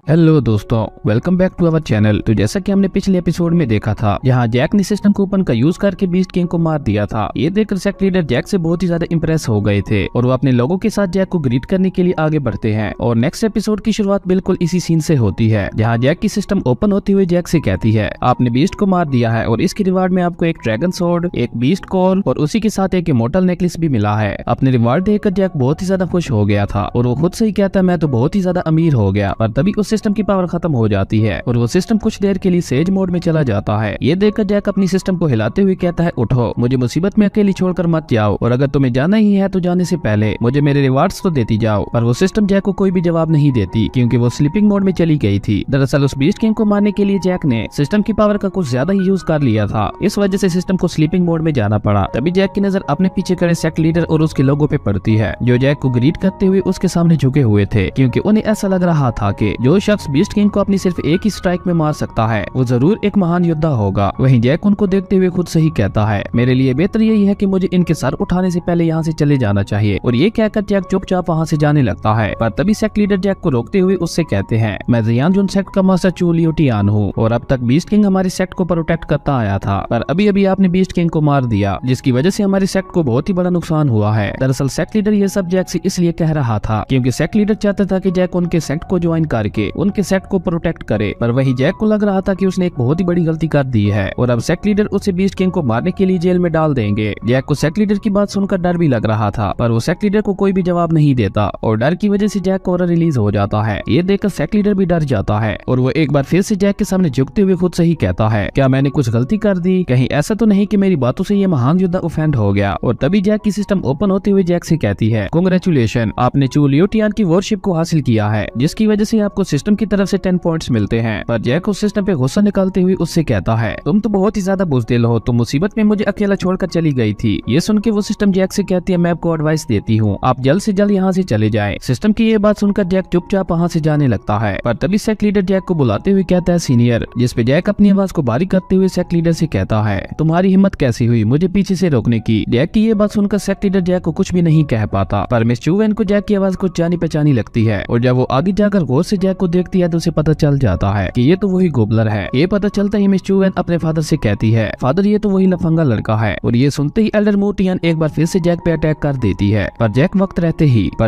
हेलो दोस्तों, welcome back to our channel. तो जैसा कि हमने पिछले एपिसोड में देखा था, यहाँ जैक ने सिस्टम कूपन का यूज करके बीस्ट किंग को मार दिया था। ये देखकर सेक्ट लीडर जैक से बहुत ही ज्यादा इंप्रेस हो गए थे और वो अपने लोगों के साथ जैक को ग्रीट करने के लिए आगे बढ़ते हैं। और नेक्स्ट एपिसोड की शुरुआत बिल्कुल इसी सीन से होती है, जहाँ जैक की सिस्टम ओपन होते हुए जैक से कहती है, आपने बीस्ट को मार दिया है और इसके रिवार्ड में आपको एक ड्रैगन सोर्ड, एक बीस्ट कॉल और उसी के साथ एक इमोर्टल नेकलेस भी मिला है। अपने रिवार्ड देखकर जैक बहुत ही ज्यादा खुश हो गया था और वो खुद से ही कहता है, मैं तो बहुत ही ज्यादा अमीर हो गया। और तभी उस सिस्टम की पावर खत्म हो जाती है और वो सिस्टम कुछ देर के लिए सेज मोड में चला जाता है। ये देखकर जैक अपनी सिस्टम को हिलाते हुए कहता है, उठो, मुझे मुसीबत में अकेली छोड़कर मत जाओ और अगर तुम्हें जाना ही है तो जाने से पहले मुझे मेरे रिवार्ड्स तो देती जाओ। पर वो सिस्टम जैक को कोई भी जवाब नहीं देती, क्योंकि वो स्लीपिंग मोड में चली गई थी। दरअसल उस बीस्ट किंग को मारने के लिए जैक ने सिस्टम की पावर का कुछ ज्यादा ही यूज कर लिया था, इस वजह से सिस्टम को स्लीपिंग मोड में जाना पड़ा। तभी जैक की नजर अपने पीछे खड़े सेक्ट लीडर और उसके लोगों पे पड़ती है, जो जैक को ग्रीट करते हुए उसके सामने झुके हुए थे, क्योंकि उन्हें ऐसा लग रहा था कि जो शख्स बीस्ट किंग को अपनी सिर्फ एक ही स्ट्राइक में मार सकता है वो जरूर एक महान योद्धा होगा। वहीं जैक उनको देखते हुए खुद से ही कहता है, मेरे लिए बेहतर यही है कि मुझे इनके सर उठाने से पहले यहाँ से चले जाना चाहिए। और ये कहकर जैक चुपचाप वहाँ से जाने लगता है। पर तभी सेक्ट लीडर जैक को रोकते हुए उससे कहते हैं, मैं जियान जुन सेक्ट का मास्टर चू लियोटियान हूँ और अब तक बीस्ट किंग हमारे सेक्ट को प्रोटेक्ट करता आया था, पर अभी अभी आपने बीस्ट किंग को मार दिया, जिसकी वजह से हमारे सेक्ट को बहुत ही बड़ा नुकसान हुआ है। दरअसल सेक्ट लीडर ये सब जैक से इसलिए कह रहा था क्योंकि सेक्ट लीडर चाहता था कि जैक उनके सेक्ट को ज्वाइन करके उनके सेक्ट को प्रोटेक्ट करे, पर वही जैक को लग रहा था कि उसने एक बहुत ही बड़ी गलती कर दी है और अब सेक्ट लीडर उसे बीस्ट किंग को मारने के लिए जेल में डाल देंगे। जैक को सेक्ट लीडर की बात सुनकर डर भी लग रहा था, पर वो सेक्ट लीडर को कोई भी जवाब नहीं देता और डर की वजह से जैक को ऑरा रिलीज हो जाता है। ये देखकर सेक्ट लीडर भी डर जाता है और वो एक बार फिर से जैक के सामने झुकते हुए खुद से ही कहता है, क्या मैंने कुछ गलती कर दी? कहीं ऐसा तो नहीं कि मेरी बातों से ये महान योद्धा ऑफेंड हो गया? और तभी जैक की सिस्टम ओपन होते हुए जैक से कहती है, कांग्रेचुलेशन, आपने चू लियोटियान की वॉरशिप को हासिल किया है, जिसकी वजह से आपको सिस्टम की तरफ से 10 पॉइंट्स मिलते हैं। पर जैक उस सिस्टम पे गुस्सा निकालते हुए उससे कहता है, तुम तो बहुत ही ज्यादा बुज़दिल हो, तुम मुसीबत में मुझे अकेला छोड़कर चली गई थी। ये सुन के वो सिस्टम जैक से कहती है, मैं आपको एडवाइस देती हूँ, आप जल्द से जल्द यहाँ से चले जाएं। सिस्टम की ये बात सुनकर जैक चुपचाप वहाँ से जाने लगता है। पर तभी सेक्ट लीडर जैक को बुलाते हुए कहता है, सीनियर, जिसपे जैक अपनी आवाज को बारीक करते हुए सेक्ट लीडर से कहता है, तुम्हारी हिम्मत कैसी हुई मुझे पीछे से रोकने की? जैक की ये बात सुनकर सेक्ट लीडर जैक को कुछ भी नहीं कह पाता, पर मिस चूवेन को जैक की आवाज कुछ जानी पहचानी लगती है और जब वो आगे जाकर गौर से जैक को देखती है तो उसे पता चल जाता है कि ये तो वही गोबलर है। ये पता चलता ही मिस चू एन अपने फादर से कहती है, फादर ये तो वही लफंगा लड़का है। और ये सुनते ही एल्डर मू टियान एक बार फिर से जैक पे अटैक कर देती है, पर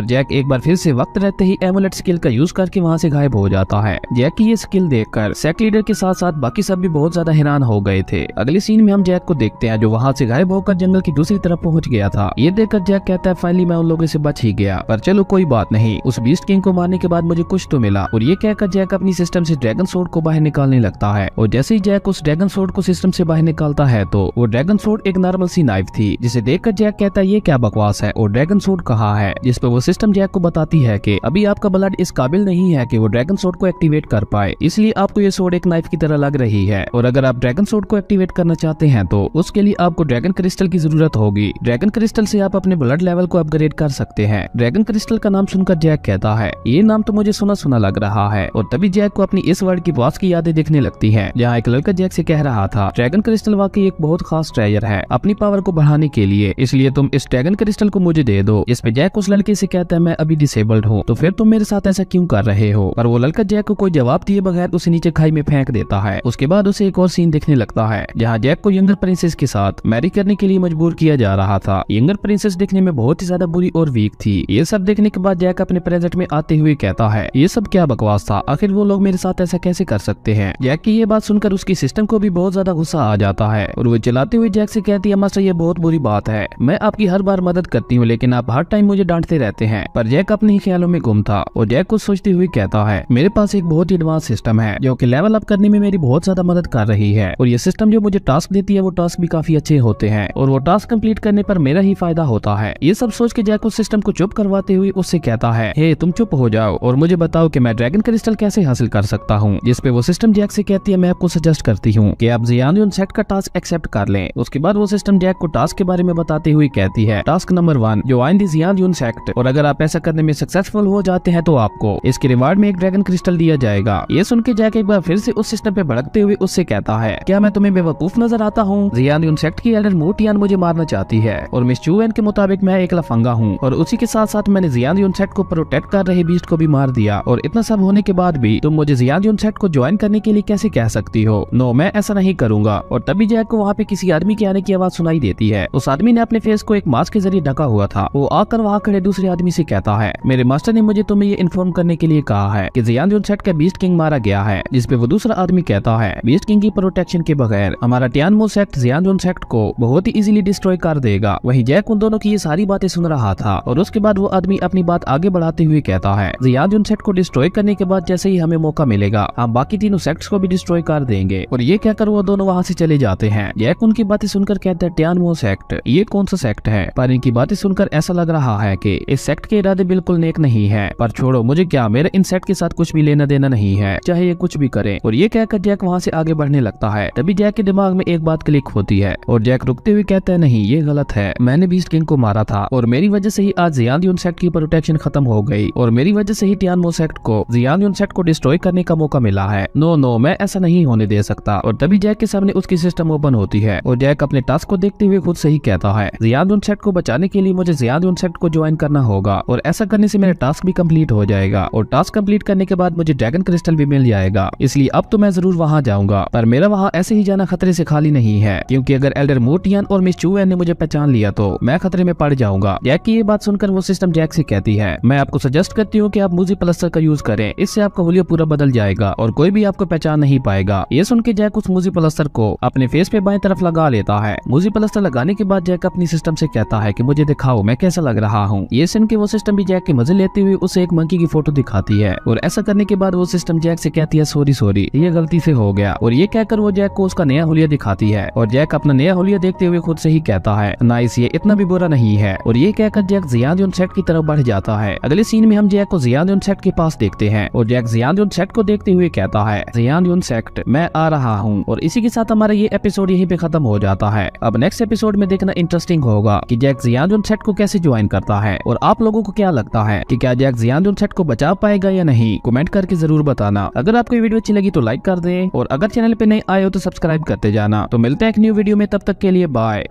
जैक एक बार फिर से वक्त रहते ही एमुलेट स्किल का यूज करके वहाँ से गायब हो जाता है। जैक की ये स्किल देखकर सेक्ट लीडर के साथ साथ बाकी सब भी बहुत ज्यादा हैरान हो गए थे। अगले सीन में हम जैक को देखते हैं जो वहाँ से गायब होकर जंगल की दूसरी तरफ पहुँच गया था। ये देखकर जैक कहता है, फाइनली मैं उन लोगों से बच ही गया, पर चलो कोई बात नहीं, उस बीस्ट किंग को मारने के बाद मुझे कुछ तो मिला। और ये कहकर जैक अपनी सिस्टम से ड्रैगन सोर्ड को बाहर निकालने लगता है। और जैसे ही जैक उस ड्रैगन सोर्ड को सिस्टम से बाहर निकालता है तो वो ड्रैगन सोर्ड एक नॉर्मल सी नाइफ थी, जिसे देखकर जैक कहता है, ये क्या बकवास है और ड्रैगन सोर्ड कहाँ है। जिस पे वो सिस्टम जैक को बताती है कि अभी आपका ब्लड इस काबिल नहीं है कि वो ड्रैगन सोर्ड को एक्टिवेट कर पाए, इसलिए आपको ये सोर्ड एक नाइफ की तरह लग रही है। और अगर आप ड्रैगन सोर्ड को एक्टिवेट करना चाहते हैं तो उसके लिए आपको ड्रैगन क्रिस्टल की जरूरत होगी। ड्रैगन क्रिस्टल से आप अपने ब्लड लेवल को अपग्रेड कर सकते हैं। ड्रैगन क्रिस्टल का नाम सुनकर जैक कहता है, ये नाम तो मुझे सुना सुना लग रहा है। और तभी जैक को अपनी इस वर्ल्ड की बॉस की यादें दिखने लगती है, जहाँ एक लड़का जैक से कह रहा था, ड्रैगन क्रिस्टल वाकई एक बहुत खास ट्रेजर है अपनी पावर को बढ़ाने के लिए, इसलिए तुम इस ड्रैगन क्रिस्टल को मुझे दे दो। इस पे जैक उस लड़के से कहता है, मैं अभी डिसेबल्ड हूँ तो फिर तुम मेरे साथ ऐसा क्यों कर रहे हो। पर वो लड़का जैक को कोई जवाब दिए बगैर उसे नीचे खाई में फेंक देता है। उसके बाद उसे एक और सीन दिखने लगता है जहाँ जैक को यंगर प्रिंसेस के साथ मैरी करने के लिए मजबूर किया जा रहा था। यंगर प्रिंसेस दिखने में बहुत ही ज्यादा बुरी और वीक थी। ये सब देखने के बाद जैक अपने प्रेजेंट में आते हुए कहता है, ये सब क्या बकवास था, आखिर वो लोग मेरे साथ ऐसा कैसे कर सकते हैं। जैक की ये बात सुनकर उसकी सिस्टम को भी बहुत ज्यादा गुस्सा आ जाता है और वो चिल्लाते हुए जैक से कहती है, मास्टर ये बहुत बुरी बात है, मैं आपकी हर बार मदद करती हूँ लेकिन आप हर टाइम मुझे डांटते रहते हैं। पर जैक अपने ही ख्यालों में गुम था और जैक कुछ सोचते हुए कहता है, मेरे पास एक बहुत ही एडवांस सिस्टम है जो कि लेवल अप करने में मेरी बहुत ज्यादा मदद कर रही है। और ये सिस्टम जो मुझे टास्क देती है वो टास्क भी काफी अच्छे होते हैं और वो टास्क कंप्लीट करने पर मेरा ही फायदा होता है। ये सब सोच के जैक उस सिस्टम को चुप करवाते हुए उससे कहता है, हे तुम चुप हो जाओ और मुझे बताओ कि मैं ड्रैगन क्रिस्टल कैसे हासिल कर सकता हूँ। जिस पे वो सिस्टम जैक से कहती है, मैं आपको सजेस्ट करती हूँ कि आप जियान सेट का टास्क एक्सेप्ट कर लें। उसके बाद वो सिस्टम जैक को टास्क के बारे में बताते हुए कहती है, टास्क नंबर 1 जो आइन दी जियान सेक्ट, और अगर आप ऐसा करने में सक्सेसफुल हो जाते हैं तो आपको इसके रिवार्ड में एक ड्रैगन क्रिस्टल दिया जाएगा। ये सुन के जैक एक बार फिर से उस सिस्टम पे भड़कते हुए उससे कहता है, क्या मैं तुम्हें बेवकूफ नजर आता हूँ। जियान सेक्ट की एल्डर मू टियान मुझे मारना चाहती है और मिस चू एन के मुताबिक मैं एक लफंगा हूँ और उसी के साथ साथ मैंने जियान सेक्ट को प्रोटेक्ट कर रहे बीस्ट को भी मार दिया। और इतना सब होने के बाद भी तुम मुझे जियान सेक्ट को ज्वाइन करने के लिए कैसे कह सकती हो। नो, मैं ऐसा नहीं करूंगा। और तभी जैक को वहाँ पे किसी आदमी के आने की आवाज सुनाई देती है। उस आदमी ने अपने फेस को एक मास्क के जरिए ढका हुआ था। वो आकर वहाँ खड़े दूसरे आदमी से कहता है, मेरे मास्टर ने मुझे तुम्हें ये इन्फॉर्म करने के लिए कहा है कि जियान सेक्ट का बीस्ट किंग मारा गया है। जिस पे वो दूसरा आदमी कहता है, बीस्ट किंग की प्रोटेक्शन के बगैर हमारा टियानमो सेक्ट जियान सेक्ट को बहुत ही इजीली डिस्ट्रॉय कर देगा। वहीं जैक उन दोनों की ये सारी बातें सुन रहा था और उसके बाद वो आदमी अपनी बात आगे बढ़ाते हुए कहता है, जियान सेक्ट को डिस्ट्रॉय करने के बाद जैसे ही हमें मौका मिलेगा हम बाकी तीनों सेक्ट्स को भी डिस्ट्रॉय कर देंगे। और ये कहकर वो दोनों वहाँ से चले जाते हैं। जैक उनकी बातें सुनकर कहता है, टियानमो सेक्ट ये कौन सा सेक्ट है। पर इनकी बातें सुनकर ऐसा लग रहा है कि इस सेक्ट के इरादे बिल्कुल नेक नहीं है। पर छोड़ो, मुझे क्या, मेरे इन सेक्ट के साथ कुछ भी लेना देना नहीं है, चाहे ये कुछ भी करे। और ये कहकर जैक वहाँ से आगे बढ़ने लगता है। तभी जैक के दिमाग में एक बात क्लिक होती है और जैक रुकते हुए कहता है, नहीं ये गलत है, मैंने बीस्ट किंग को मारा था और मेरी वजह से ही आज जियान सेक्ट की प्रोटेक्शन खत्म हो गई और मेरी वजह से ही टियानमो सेक्ट को जियान सेक्ट को डिस्ट्रॉय करने का मौका मिला है। नो नो, मैं ऐसा नहीं होने दे सकता। और तभी जैक के सामने उसकी सिस्टम ओपन होती है और जैक अपने टास्क को देखते हुए खुद से ही कहता है, जियान सेक्ट को बचाने के लिए मुझे जियान सेक्ट को ज्वाइन करना होगा और ऐसा करने से मेरा टास्क भी कंप्लीट हो जाएगा और टास्क कंप्लीट करने के बाद मुझे ड्रैगन क्रिस्टल भी मिल जाएगा। इसलिए अब तो मैं जरूर वहाँ जाऊंगा। पर मेरा वहाँ ऐसे ही जाना खतरे से खाली नहीं है, क्योंकि अगर एल्डर मू टियान और मिस चू एन ने मुझे पहचान लिया तो मैं खतरे में पड़ जाऊंगा। जैक की ये बात सुनकर वो सिस्टम जैक से कहती है, मैं आपको सजेस्ट करती हूँ कि आप मूजी प्लस्टर का यूज करें, इससे आपका हुलिया पूरा बदल जाएगा और कोई भी आपको पहचान नहीं पाएगा। ये सुन के जैक उस मूजी प्लस्टर को अपने फेस पे बाएं तरफ लगा लेता है। मूजी प्लस्टर लगाने के बाद जैक अपनी सिस्टम से कहता है कि मुझे दिखाओ मैं कैसा लग रहा हूँ। ये सुन के वो सिस्टम भी जैक के मजे लेते हुए उसे एक मंकी की फोटो दिखाती है और ऐसा करने के बाद वो सिस्टम जैक से कहती है, सॉरी ये गलती से हो गया। और ये कहकर वो जैक को उसका नया हुलिया दिखाती है और जैक अपना नया हुलिया देखते हुए खुद से ही कहता है, नाइस, ये इतना भी बुरा नहीं है। और ये कहकर जैक जियान सेक्ट की तरफ बढ़ जाता है। अगले सीन में हम जैक को जियान सेक्ट के पास देखते हैं और जैक जियान सेक्ट को देखते हुए कहता है, जियान सेक्ट मैं आ रहा हूँ। और इसी के साथ हमारा ये एपिसोड यहीं पे खत्म हो जाता है। अब नेक्स्ट एपिसोड में देखना इंटरेस्टिंग होगा कि जैक जियान सेक्ट को कैसे ज्वाइन करता है और आप लोगों को क्या लगता है कि क्या जैक जियान सेक्ट को बचा पाएगा या नहीं। कमेंट करके जरूर बताना। अगर आपको ये वीडियो अच्छी लगी तो लाइक कर दें और अगर चैनल पे नए आए हो तो सब्सक्राइब करते जाना। तो मिलते हैं एक न्यू वीडियो में, तब तक के लिए बाय।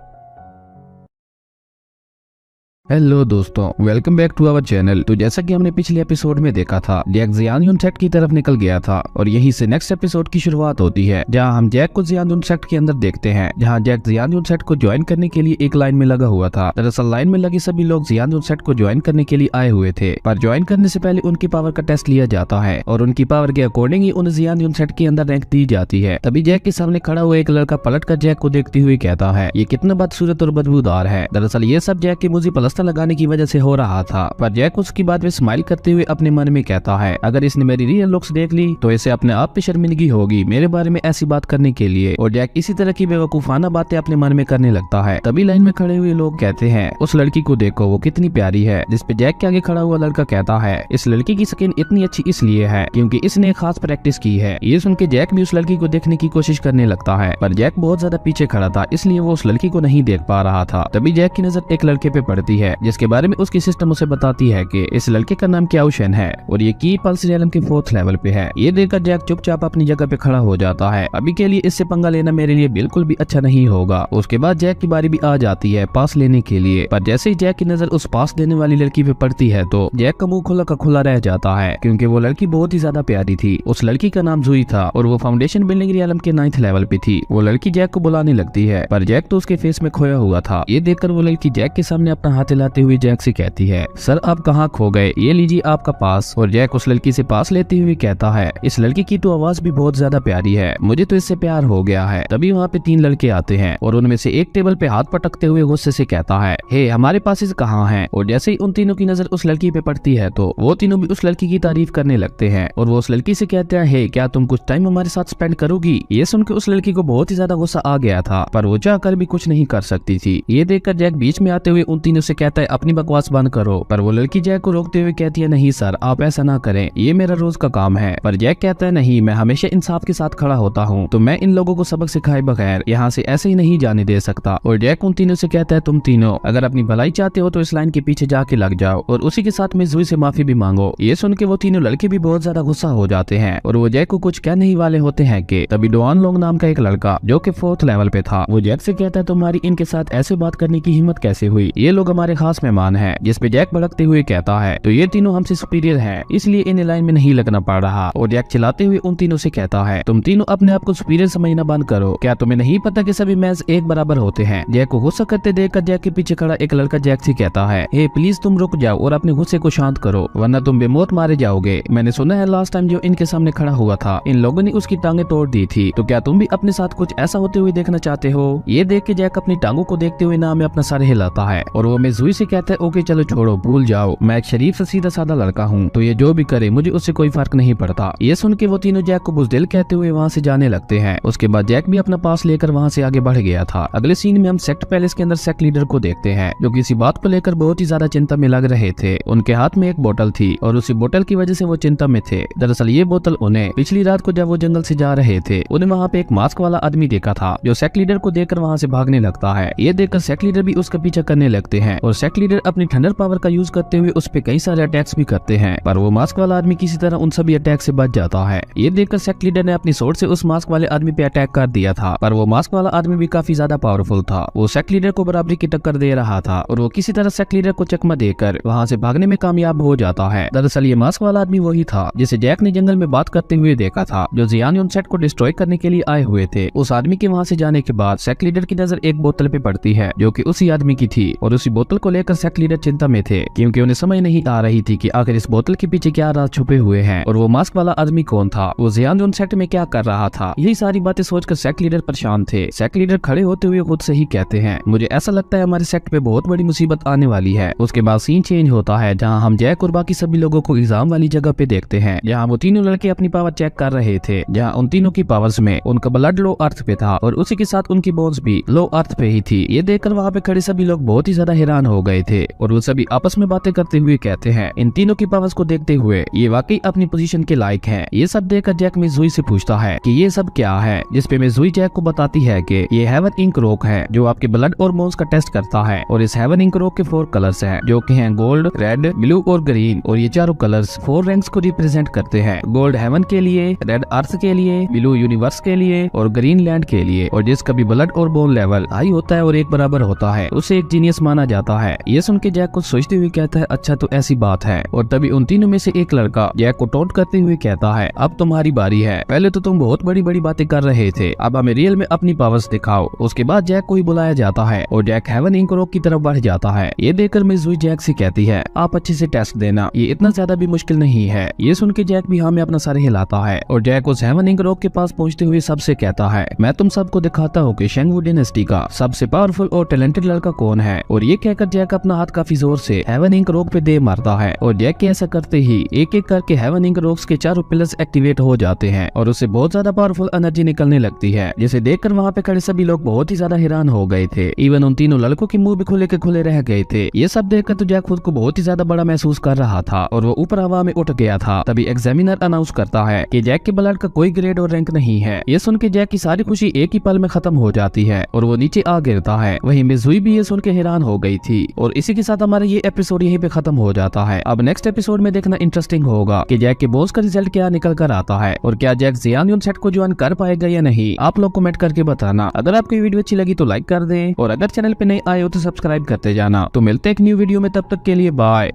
हेलो दोस्तों, welcome back to our channel. तो जैसा कि हमने पिछले एपिसोड में देखा था, जैक जियानजुन सेक्ट की तरफ निकल गया था और यहीं से नेक्स्ट एपिसोड की शुरुआत होती है, जहां हम जैक को जियानजुन सेक्ट के अंदर देखते हैं, जहां जैक जियानजुन सेक्ट को ज्वाइन करने के लिए एक लाइन में लगा हुआ था। दरअसल लाइन में लगे सभी लोग जियानजुन सेक्ट को ज्वाइन करने के लिए आए हुए थे, पर ज्वाइन करने से पहले उनकी पावर का टेस्ट लिया जाता है और उनकी पावर के अकॉर्डिंग ही उन्हें जियानजुन सेक्ट के अंदर रैंक दी जाती है। तभी जैक के सामने खड़ा हुआ एक लड़का पलट कर जैक को देखते हुए कहता है, ये कितना बदसूरत और बदबूदार है। दरअसल ये सब जैक की मुझे पलस्तर लगाने की वजह से हो रहा था, पर जैक उसकी बात में स्माइल करते हुए अपने मन में कहता है, अगर इसने मेरी रियल लुक्स देख ली तो इसे अपने आप पे शर्मिंदगी होगी मेरे बारे में ऐसी बात करने के लिए। और जैक इसी तरह की बेवकूफाना बातें अपने मन में करने लगता है। तभी लाइन में खड़े हुए लोग कहते हैं, उस लड़की को देखो, वो कितनी प्यारी है। जिसपे जैक के आगे खड़ा हुआ लड़का कहता है, इस लड़की की स्किन इतनी अच्छी इसलिए है क्योंकि इसने एक खास प्रैक्टिस की है। ये सुन के जैक भी उस लड़की को देखने की कोशिश करने लगता है, पर जैक बहुत ज्यादा पीछे खड़ा था, इसलिए वो उस लड़की को नहीं देख पा रहा था। तभी जैक की नजर एक लड़के पे पड़ती है, जिसके बारे में उसकी सिस्टम उसे बताती है कि इस लड़के का नाम क्याओशन है और ये की पल्स रियलम के 4th लेवल पे है। ये देखकर जैक चुपचाप अपनी जगह पे खड़ा हो जाता है। अभी के लिए इससे पंगा लेना मेरे लिए बिल्कुल भी अच्छा नहीं होगा। उसके बाद जैक की बारी भी आ जाती है पास लेने के लिए, पर जैसे ही जैक की नजर उस पास देने वाली लड़की पे पड़ती है तो जैक का मुंह खुला का खुला रह जाता है, क्योंकि वो लड़की बहुत ही ज्यादा प्यारी थी। उस लड़की का नाम जुई था और वो फाउंडेशन बिल्डिंग रियलम के 9th लेवल पे थी। वो लड़की जैक को बुलाने लगती है, पर जैक तो उसके फेस में खोया हुआ था। ये देखकर वो लड़की जैक के सामने अपना हाथ हिलाते हुए जैक से कहती है, सर आप कहाँ खो गए, ये लीजिए आपका पास। और जैक उस लड़की से पास लेते हुए कहता है, इस लड़की की तो आवाज भी बहुत ज्यादा प्यारी है, मुझे तो इससे प्यार हो गया है। तभी वहाँ पे 3 लड़के आते हैं और उनमें से एक टेबल पे हाथ पटकते हुए गुस्से से कहता है, हे हमारे पास कहाँ है। और जैसे ही उन तीनों की नजर उस लड़की पे पड़ती है तो वो तीनों भी उस लड़की की तारीफ करने लगते हैं और वो उस लड़की से कहते हैं, हे क्या तुम कुछ टाइम हमारे साथ स्पेंड करोगी। ये सुनकर उस लड़की को बहुत ही ज्यादा गुस्सा आ गया था, पर वो चाहकर भी कुछ नहीं कर सकती थी। ये देखकर जैक बीच में आते हुए उन तीनों से कहता है, अपनी बकवास बंद करो। पर वो लड़की जैक को रोकते हुए कहती है, नहीं सर आप ऐसा ना करें, ये मेरा रोज का काम है। पर जैक कहता है, नहीं मैं हमेशा इंसाफ के साथ खड़ा होता हूँ, तो मैं इन लोगों को सबक सिखाए बगैर यहाँ से ऐसे ही नहीं जाने दे सकता। और जैक उन तीनों से कहता है, तुम तीनों अगर अपनी भलाई चाहते हो तो इस लाइन के पीछे जाके लग जाओ और उसी के साथ में जुई से माफी भी मांगो। ये सुन के वो तीनों लड़के भी बहुत ज्यादा गुस्सा हो जाते हैं और वो जैक को कुछ कह नहीं वाले होते हैं कि तभी डोआन लोंग नाम का एक लड़का जो कि 4th लेवल पे था, वो जैक से कहता है, तुम्हारी इनके साथ ऐसे बात करने की हिम्मत कैसे हुई, ये लोग हमारे खास मेहमान हैं। जिसपे जैक भड़कते हुए कहता है, तो ये तीनों हमसे सुपीरियर हैं, इसलिए इन लाइन में नहीं लगना पड़ रहा। और जैक चिल्लाते हुए उन तीनों से कहता है, तुम तीनों अपने आप को सुपीरियर समझना बंद करो, क्या तुम्हें नहीं पता कि सभी मैच एक बराबर होते हैं। जैक को गुस्सा करते देखकर जैक के पीछे खड़ा एक लड़का जैक से कहता है, हे प्लीज तुम रुक जाओ और अपने गुस्से को शांत करो, वरना तुम बेमौत मारे जाओगे। मैंने सुना है लास्ट टाइम जो इनके सामने खड़ा हुआ था, इन लोगों ने उसकी टांगे तोड़ दी थी, तो क्या तुम भी अपने साथ कुछ ऐसा होते हुए देखना चाहते हो। ये देख के जैक अपनी टांगों को देखते हुए नाम में अपना सर हिलाता है और वो जुई से कहता है, ओके चलो छोड़ो भूल जाओ, मैं एक शरीफ से सीधा साधा लड़का हूँ, तो ये जो भी करे मुझे उससे कोई फर्क नहीं पड़ता। ये सुन के वो तीनों जैक को बुज़दिल कहते हुए वहाँ से जाने लगते हैं। उसके बाद जैक भी अपना पास लेकर वहाँ से आगे बढ़ गया था। अगले सीन में हम सेक्ट पैलेस के अंदर सेक्ट लीडर को देखते हैं, जो किसी बात को लेकर बहुत ही ज्यादा चिंता में लग रहे थे। उनके हाथ में एक बोतल थी और उसी बोतल की वजह से वो चिंता में थे। दरअसल ये बोतल उन्हें पिछली रात को जब वो जंगल से जा रहे थे, उन्हें वहाँ पे एक मास्क वाला आदमी देखा था, जो सेक्ट लीडर को देखकर वहाँ से भागने लगता है। ये देखकर सेक्ट लीडर भी उसका पीछा करने लगते हैं और सेक्ट लीडर अपनी थंडर पावर का यूज करते हुए उस पे कई सारे अटैक्स भी करते हैं, पर वो मास्क वाला आदमी किसी तरह उन सभी अटैक से बच जाता है। ये देखकर सेक्ट लीडर ने अपनी सोर्ड से उस मास्क वाले आदमी पे अटैक कर दिया था, पर वो मास्क वाला आदमी भी काफी ज्यादा पावरफुल था। वो सेक्ट लीडर को बराबरी की टक्कर दे रहा था और वो किसी तरह सेक्ट लीडर को चकमा देकर वहाँ से भागने में कामयाब हो जाता है। दरअसल ये मास्क वाला आदमी वही था जिसे जैक ने जंगल में बात करते हुए देखा था, जो जियानजुन सेक्ट को डिस्ट्रॉय करने के लिए आए हुए थे। उस आदमी के वहाँ से जाने के बाद सेक्ट लीडर की नजर एक बोतल पे पड़ती है, जो कि उसी आदमी की थी, और उसी बोतल को लेकर सेक्ट लीडर चिंता में थे, क्योंकि उन्हें समझ नहीं आ रही थी कि आखिर इस बोतल के पीछे क्या राज छुपे हुए हैं और वो मास्क वाला आदमी कौन था, वो जियानजुन सेक्ट में क्या कर रहा था। यही सारी बातें सोचकर सेक्ट लीडर परेशान थे। सेक्ट लीडर खड़े होते हुए खुद से ही कहते हैं, मुझे ऐसा लगता है हमारे सेक्ट पे बहुत बड़ी मुसीबत आने वाली है। उसके बाद सीन चेंज होता है, जहाँ हम जैक और बाकी सभी लोगों को एग्जाम वाली जगह पे देखते हैं, जहाँ वो तीनों लड़के अपनी पावर चेक कर रहे थे, जहाँ उन तीनों की पावर्स में उनका ब्लड लो अर्थ पे था और उसी के साथ उनकी बोन्स भी लो अर्थ पे ही थी। ये देखकर वहाँ पे खड़े सभी लोग बहुत ही ज्यादा हैरान हो गए थे और वो सभी आपस में बातें करते हुए कहते हैं, इन तीनों की पावर्स को देखते हुए ये वाकई अपनी पोजीशन के लायक हैं। ये सब देखकर जैक मिजुई से पूछता है कि ये सब क्या है, जिसपे मिजुई जैक को बताती है कि ये हेवन इंक रॉक है, जो आपके ब्लड और बोन्स का टेस्ट करता है, और इस हेवन इंक रॉक के 4 कलर्स हैं, जो कि हैं गोल्ड, रेड, ब्लू और ग्रीन, और ये चारों कलर्स 4 रैंक्स को रिप्रेजेंट करते हैं। गोल्ड हेवन के लिए, रेड अर्थ के लिए, ब्लू यूनिवर्स के लिए और ग्रीन लैंड के लिए। और जिसका भी ब्लड और बोन लेवल हाई होता है और एक बराबर होता है, उसे एक जीनियस माना जाता जाता है। ये सुन के जैक कुछ सोचते हुए कहता है अच्छा तो ऐसी बात है। और तभी उन तीनों में से एक लड़का जैक को टॉन्ट करते हुए कहता है अब तुम्हारी बारी है, पहले तो तुम बहुत बड़ी बड़ी बातें कर रहे थे, अब हमें रियल में अपनी पावर्स दिखाओ। उसके बाद जैक को ही बुलाया जाता है और जैक हेवन इंक रॉक की तरफ बढ़ जाता है। ये देखकर मिस जुई जैक से कहती है आप अच्छे से टेस्ट देना, ये इतना ज्यादा भी मुश्किल नहीं है। ये सुन के जैक भी हाँ में अपना सर हिलाता है और जैक उस हेवन इंक रॉक के पास पहुंचते हुए सबसे कहता है मैं तुम सबको दिखाता हूँ कि शेंगवू डायनेस्टी का सबसे पावरफुल और टैलेंटेड लड़का कौन है। और ये कहकर जैक अपना हाथ काफी जोर से हेवन इंक रॉक पे दे मारता है और जैक के ऐसा करते ही एक एक करके हेवन इंक रॉक्स के चारों पिलर्स एक्टिवेट हो जाते हैं और उससे बहुत ज्यादा पावरफुल एनर्जी निकलने लगती है, जिसे देखकर वहाँ पे खड़े सभी लोग बहुत ही ज्यादा हैरान हो गए थे। इवन उन तीनों लड़कों के मुंह भी खुले के खुले रह गए थे। ये सब देखकर तो जैक खुद को बहुत ही ज्यादा बड़ा महसूस कर रहा था और वो ऊपर हवा में उठ गया था। तभी एग्जामिनर अनाउंस करता है कि जैक के ब्लड का कोई ग्रेड और रैंक नहीं है। ये सुन के जैक की सारी खुशी एक ही पल में खत्म हो जाती है और वो नीचे आ गिरता है। वहीं मिस जुई भी ये सुन के हैरान हो गई थी। और इसी के साथ हमारा ये एपिसोड यहीं पे खत्म हो जाता है। अब नेक्स्ट एपिसोड में देखना इंटरेस्टिंग होगा कि जैक के बॉस का रिजल्ट क्या निकल कर आता है और क्या जैक ज़ियान सेट को ज्वाइन कर पाएगा या नहीं। आप लोग कमेंट करके बताना। अगर आपको वीडियो अच्छी लगी तो लाइक कर दें और अगर चैनल पे नए आए हो तो सब्सक्राइब करते जाना। तो मिलते हैं एक न्यू वीडियो में, तब तक के लिए बाय।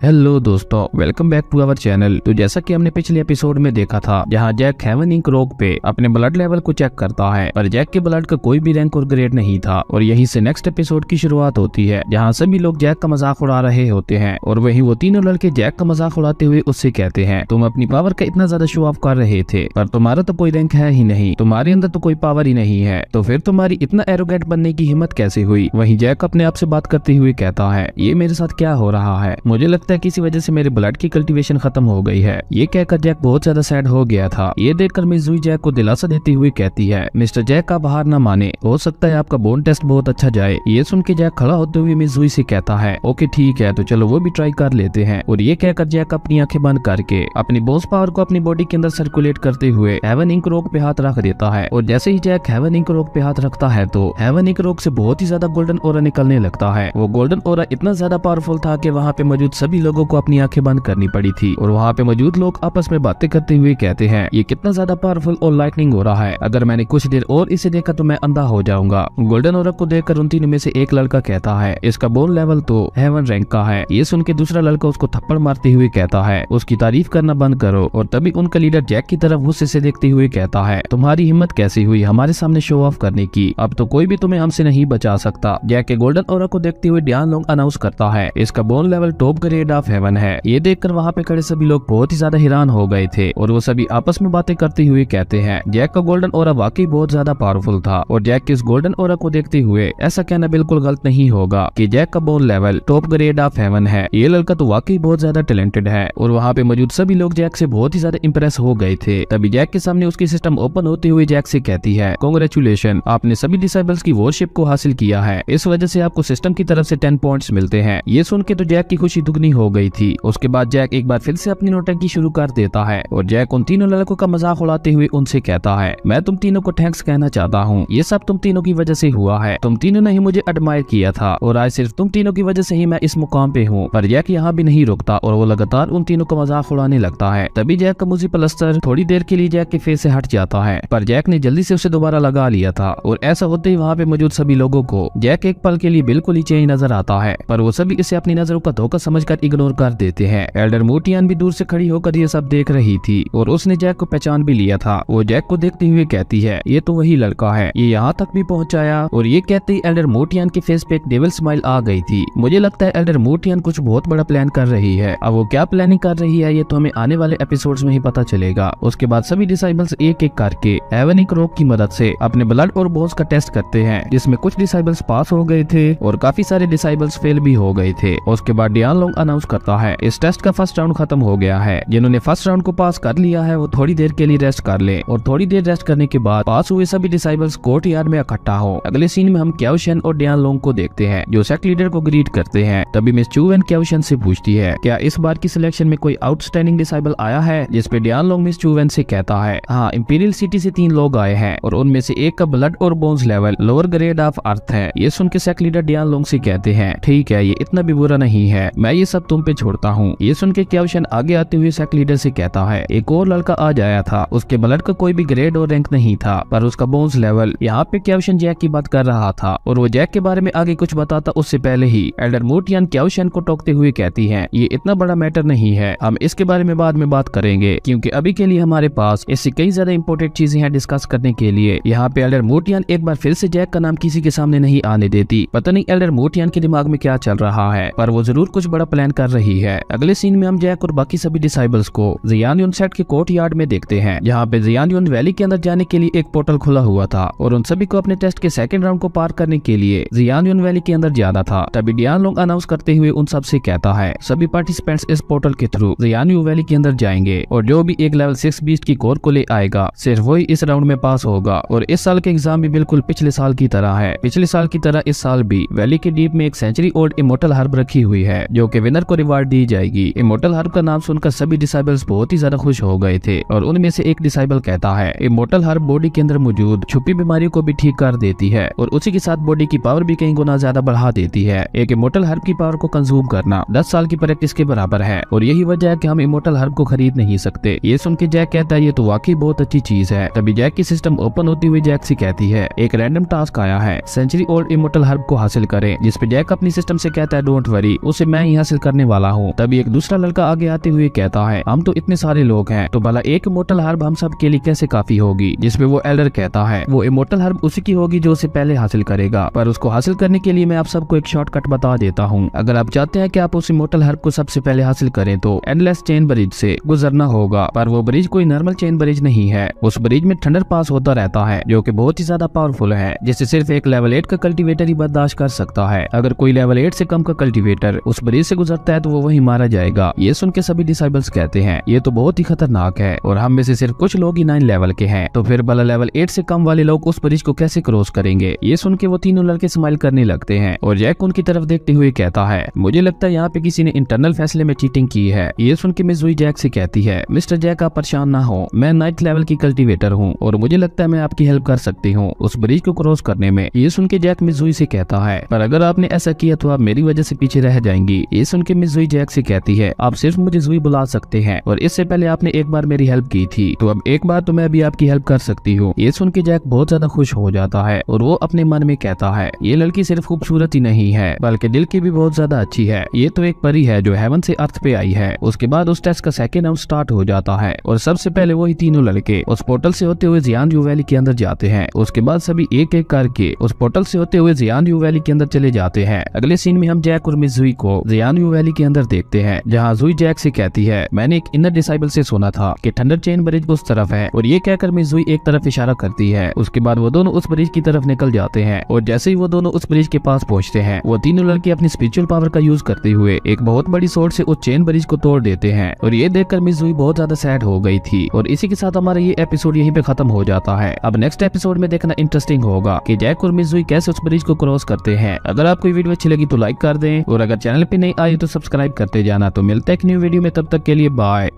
हेलो दोस्तों, welcome back to our channel. तो जैसा कि हमने पिछले एपिसोड में देखा था जहां जैक हेवन इंक रॉक पे अपने ब्लड लेवल को चेक करता है पर जैक के ब्लड का कोई भी रैंक और ग्रेड नहीं था। और यहीं से नेक्स्ट एपिसोड की शुरुआत होती है जहां सभी लोग जैक का मजाक उड़ा रहे होते हैं और वहीं वो तीनों लड़के जैक का मजाक उड़ाते हुए उससे कहते हैं तुम अपनी पावर का इतना ज्यादा शो ऑफ कर रहे थे पर तुम्हारा तो कोई रैंक है ही नहीं, तुम्हारे अंदर तो कोई पावर ही नहीं है, तो फिर तुम्हारी इतना एरोगेंट बनने की हिम्मत कैसे हुई। वहीं जैक अपने आप से बात करते हुए कहता है ये मेरे साथ क्या हो रहा है, मुझे लगता है किसी वजह से मेरे ब्लड की कल्टीवेशन खत्म हो गई है। ये कहकर जैक बहुत ज्यादा सैड हो गया था। ये देखकर मिस जुई जैक को दिलासा देती हुई कहती है मिस्टर जैक आप हार ना माने, हो सकता है आपका बोन टेस्ट बहुत अच्छा जाए। ये सुन के जैक खड़ा होते हुए मिस जुई से कहता है ओके ठीक है तो चलो वो भी ट्राई कर लेते हैं। और ये कहकर जैक अपनी आंखें बंद करके अपनी बोस पावर को अपनी बॉडी के अंदर सर्कुलेट करते हुए हेवन इंक रॉक पे हाथ रख देता है। और जैसे ही जैक हेवन इंक रॉक पे हाथ रखता है तो हेवन इंक रॉक से बहुत ही ज्यादा गोल्डन ओरा निकलने लगता है। वो गोल्डन ओरा इतना ज्यादा पावरफुल था कि वहाँ पे मौजूद सभी लोगों को अपनी आंखें बंद करनी पड़ी थी। और वहाँ पे मौजूद लोग आपस में बातें करते हुए कहते हैं ये कितना ज्यादा पावरफुल और लाइटनिंग हो रहा है, अगर मैंने कुछ देर और इसे देखा तो मैं अंधा हो जाऊंगा। गोल्डन ओरा को देखकर उन तीनों में से एक लड़का कहता है इसका बोन लेवल तो हेवन रैंक का है। ये सुन के दूसरा लड़का उसको थप्पड़ मारते हुए कहता है उसकी तारीफ करना बंद करो। और तभी उनका लीडर जैक की तरफ गुस्से से देखते हुए कहता है तुम्हारी हिम्मत कैसी हुई हमारे सामने शो ऑफ करने की, अब तो कोई भी तुम्हें हमसे नहीं बचा सकता। जैक के गोल्डन ओरा को देखते हुए डियान लोंग अनाउंस करता है इसका bone level top grade of haven है। ये देखकर वहाँ पे खड़े सभी लोग बहुत ही ज्यादा हैरान हो गए थे और वो सभी आपस में बातें करते हुए कहते हैं जैक का गोल्डन ओरा वाकई बहुत ज्यादा पावरफुल था। और जैक के इस गोल्डन ओरा को देखते हुए ऐसा कहना बिल्कुल गलत नहीं होगा कि जैक का bone level top grade of haven है। ये लड़का तो वाकई बहुत ज्यादा टैलेंटेड है। और वहाँ पे मौजूद सभी लोग जैक से बहुत ही ज्यादा इंप्रेस हो गए थे। तभी जैक के सामने उसकी सिस्टम ओपन होते हुए जैक से कहती है कांग्रेचुलेशन, आपने सभी डिसेबल्स की वॉरशिप को हासिल किया है, इस वजह से आपको सिस्टम की तरफ से 10 पॉइंट्स मिलते हैं। ये सुन के तो जैक की खुशी दुगनी हो गई थी। उसके बाद जैक एक बार फिर से अपनी नौटंकी शुरू कर देता है और जैक उन तीनों लड़कों का मजाक उड़ाते हुए उनसे कहता है मैं तुम तीनों को थैंक्स कहना चाहता हूँ, ये सब तुम तीनों की वजह से हुआ है, तुम तीनों ने ही मुझे एडमायर किया था और आज सिर्फ तुम तीनों की वजह से ही मैं इस मुकाम पे हूँ। पर जैक यहाँ भी नहीं रुकता और वो लगातार उन तीनों का मजाक उड़ाने लगता है। तभी जैक का मुझे प्लास्टर थोड़ी देर के लिए जैक के फेस से हट जाता है पर जैक ने जल्दी से उसे दोबारा लगा लिया था। और ऐसा होते ही वहाँ पे मौजूद सभी लोगों को जैक एक पल के लिए बिल्कुल ही चेंज नजर आता है पर वो सभी इसे अपनी नजरों का धोखा समझकर इग्नोर कर देते हैं। एल्डर मोटियान भी दूर से खड़ी होकर ये सब देख रही थी और उसने जैक को पहचान भी लिया था। वो जैक को देखते हुए कहती है ये तो वही लड़का है, ये यहाँ तक भी पहुँचाया। और ये कहते ही एल्डर मोटियान के फेस पे एक डेविल स्माइल आ गई थी। मुझे लगता है एल्डर मोटियान कुछ बहुत बड़ा प्लान कर रही है। अब वो क्या प्लानिंग कर रही है ये तो हमें आने वाले एपिसोड्स में ही पता चलेगा। उसके बाद सभी डिसाइबल्स एक एक करके हेवन इंक रॉक की मदद से अपने ब्लड और बोन्स का टेस्ट करते हैं जिसमें कुछ डिसाइबल्स पास हो गए थे और काफी सारे डिसाइबल्स फेल भी हो गए थे। उसके बाद डियान लोंग अनाउंस करता है इस टेस्ट का फर्स्ट राउंड खत्म हो गया है, जिन्होंने फर्स्ट राउंड को पास कर लिया है वो थोड़ी देर के लिए रेस्ट कर ले। और थोड़ी देर रेस्ट करने के बाद पास हुए सभी डिसाइबल्स कोर्ट यार्ड में इकट्ठा हो। अगले सीन में हम क्याओशन और डियान लोंग को देखते हैं जो सेक्ट लीडर को ग्रीट करते हैं। तभी मिस चूवेन क्याओशन से पूछती है क्या इस बार की सिलेक्शन में कोई आउटस्टैंडिंग डिसाइबल आया है, जिसपे डियान लोंग मिस चूवेन से कहता है हाँ इंपीरियल सिटी से 3 लोग आए हैं और उनमें से एक का ब्लड और bones level lower grade of earth है। ये सुन के सेक्ट लीडर डियान लोंग से कहते हैं ठीक है ये इतना भी बुरा नहीं है, मैं ये सब तुम पे छोड़ता हूँ। ये सुन के क्वेश्चन आगे आते हुए सेक्ट लीडर से कहता है एक और लड़का आज आया था, उसके ब्लड का कोई भी ग्रेड और रैंक नहीं था, पर उसका बोन्स लेवल। यहाँ पे क्वेश्चन जैक की बात कर रहा था और वो जैक के बारे में आगे कुछ बताता उससे पहले ही एल्डर मोटियन क्वेश्चन को टोकते हुए कहती है ये इतना बड़ा मैटर नहीं है, हम इसके बारे में बाद में बात करेंगे, क्योंकि अभी के लिए हमारे पास इससे कई ज्यादा इंपॉर्टेंट चीजें हैं डिस्कस करने के लिए। यहाँ पे एल्डर मोटियन एक बार फिर से जैक का नाम किसी के सामने नहीं आने देती। पता नहीं एल्डर मोटियन के दिमाग में क्या चल रहा है, पर वो जरूर कुछ बड़ा प्लान कर रही है। अगले सीन में हम जैक और बाकी सभी डिसाइबल्स को जियानियन सेट के कोर्ट यार्ड में देखते हैं, जहाँ पे जियानियन वैली के अंदर जाने के लिए एक पोर्टल खुला हुआ था और उन सभी को अपने टेस्ट के सेकंड राउंड को पार करने के लिए जियानियन वैली के अंदर जाना था। तभी डियान लोंग अनाउंस करते हुए उन सब से कहता है सभी पार्टिसिपेंट्स इस पोर्टल के थ्रू जियानियन वैली के अंदर जाएंगे और जो भी एक लेवल 6 बीस्ट की कोर को ले आएगा सिर्फ वही इस राउंड में पास होगा। और इस साल के एग्जाम भी बिल्कुल पिछले साल की तरह है। पिछले साल की तरह इस साल भी वैली के डीप में एक सेंचुरी ओल्ड इमोर्टल हर्ब रखी हुई है, जो कि विनर को रिवार्ड दी जाएगी। इमोर्टल हर्ब का नाम सुनकर सभी डिसाइबल्स बहुत ही ज्यादा खुश हो गए थे और उनमें से एक डिसाइबल कहता है इमोर्टल हर्ब बॉडी के अंदर मौजूद छुपी बीमारियों को भी ठीक कर देती है और उसी के साथ बॉडी की पावर भी कई गुना ज्यादा बढ़ा देती है। एक इमोर्टल हर्ब की पावर को कंज्यूम करना 10 साल की प्रैक्टिस के बराबर है और यही वजह है कि हम इमोर्टल हर्ब को खरीद नहीं सकते। ये सुन के जैक कहता है ये तो वाकई बहुत अच्छी चीज है। तभी जैक की सिस्टम ओपन होती हुई जैक से कहती है एक रैंडम टास्क आया है, सेंचुरी ओल्ड इमोर्टल हर्ब को हासिल करें, जिसपे जैक अपनी सिस्टम से कहता है डोंट वरी, उसे मैं ही हासिल करने वाला हूँ। तभी एक दूसरा लड़का आगे आते हुए कहता है हम तो इतने सारे लोग हैं तो भला एक इमोर्टल हर्ब हम सब के लिए कैसे काफी होगी। जिसपे वो एल्डर कहता है वो इमोर्टल हर्ब उसी की होगी जो उसे पहले हासिल करेगा, पर उसको हासिल करने के लिए मैं आप सबको एक शॉर्टकट बता देता हूँ। अगर आप चाहते हैं कि आप उस इमोर्टल हर्ब को सबसे पहले हासिल करें तो एंडलेस चेन ब्रिज से गुजरना होगा, पर वो ब्रिज कोई नॉर्मल चेन ब्रिज नहीं है। उस ब्रिज में थंडर पास होता रहता है जो कि बहुत ही ज्यादा पावरफुल है, जिसे सिर्फ एक लेवल 8 का कल्टीवेटर ही बर्दाश्त कर सकता है। अगर कोई लेवल 8 से कम का कल्टीवेटर उस ब्रिज से गुजरता है तो वो वहीं मारा जाएगा। ये सुन के सभी डिसाइबल्स कहते हैं ये तो बहुत ही खतरनाक है और हम में से सिर्फ कुछ लोग ही 9 लेवल के हैं, तो फिर भला लेवल 8 से कम वाले लोग उस ब्रिज को कैसे क्रॉस करेंगे। ये सुन के वो तीनों लड़के स्माइल करने लगते हैं और जैक उनकी तरफ देखते हुए कहता है मुझे लगता है यहाँ पे किसी ने इंटरनल फैसले में चीटिंग की है। ये सुन के मिस जुई जैक से कहती है मिस्टर जैक आप परेशान ना हो, मैं 9th लेवल की कल्टीवेटर हूँ और मुझे लगता है मैं आपकी हेल्प कर सकती हूँ उस ब्रिज को क्रॉस करने में। ये सुन के जैक मिस जुई से कहता है पर अगर आपने ऐसा किया तो आप मेरी वजह से पीछे रह जाएंगी। ये सुन के मिस जुई जैक से कहती है आप सिर्फ मुझे जुई बुला सकते हैं और इससे पहले आपने एक बार मेरी हेल्प की थी, तो अब एक बार तो मैं भी आपकी हेल्प कर सकती हूँ। ये सुन के जैक बहुत ज्यादा खुश हो जाता है और वो अपने मन में कहता है ये लड़की सिर्फ खूबसूरत ही नहीं है बल्कि दिल की भी बहुत ज्यादा अच्छी है, ये तो एक परी है जो हेवन से अर्थ पे आई है। उसके बाद उस टेस्ट का सेकेंड राउंड स्टार्ट हो जाता है और सबसे पहले वही तीनों लड़के उस पोर्टल से होते हुए जियानियन वैली के अंदर जाते हैं। उसके बाद सभी एक एक करके उस पोर्टल से होते हुए जियानियन वैली के अंदर चले जाते हैं। अगले सीन में हम जैक और मिस जुई को जियानियन वैली के अंदर देखते हैं, जहाँ जुई जैक से कहती है मैंने एक इनर डिसाइबल से सुना था कि थंडर चेन ब्रिज उस तरफ है, और ये कहकर मिस जुई एक तरफ इशारा करती है। उसके बाद वो दोनों उस ब्रिज की तरफ निकल जाते हैं और जैसे ही वो दोनों उस ब्रिज के पास पहुंचते हैं वो तीनों लड़के अपनी स्पिरिचुअल पावर का यूज करते हुए एक बहुत बड़ी सोर्ड से उस चेन ब्रिज को तोड़ देते हैं और ये देखकर मिस जुई बहुत ज्यादा सैड हो गई थी। और इसी के साथ हमारा ये एपिसोड यहीं पे खत्म हो जाता है। अब नेक्स्ट एपिसोड में देखना इंटरेस्टिंग होगा कि जैक और मिस जुई कैसे उस ब्रिज को क्रॉस करते हैं। अगर आपको वीडियो अच्छी लगी तो लाइक कर दें और अगर चैनल पे नहीं आए तो सब्सक्राइब करते जाना। तो मिलते हैं एक न्यू वीडियो में, तब तक के लिए बाय।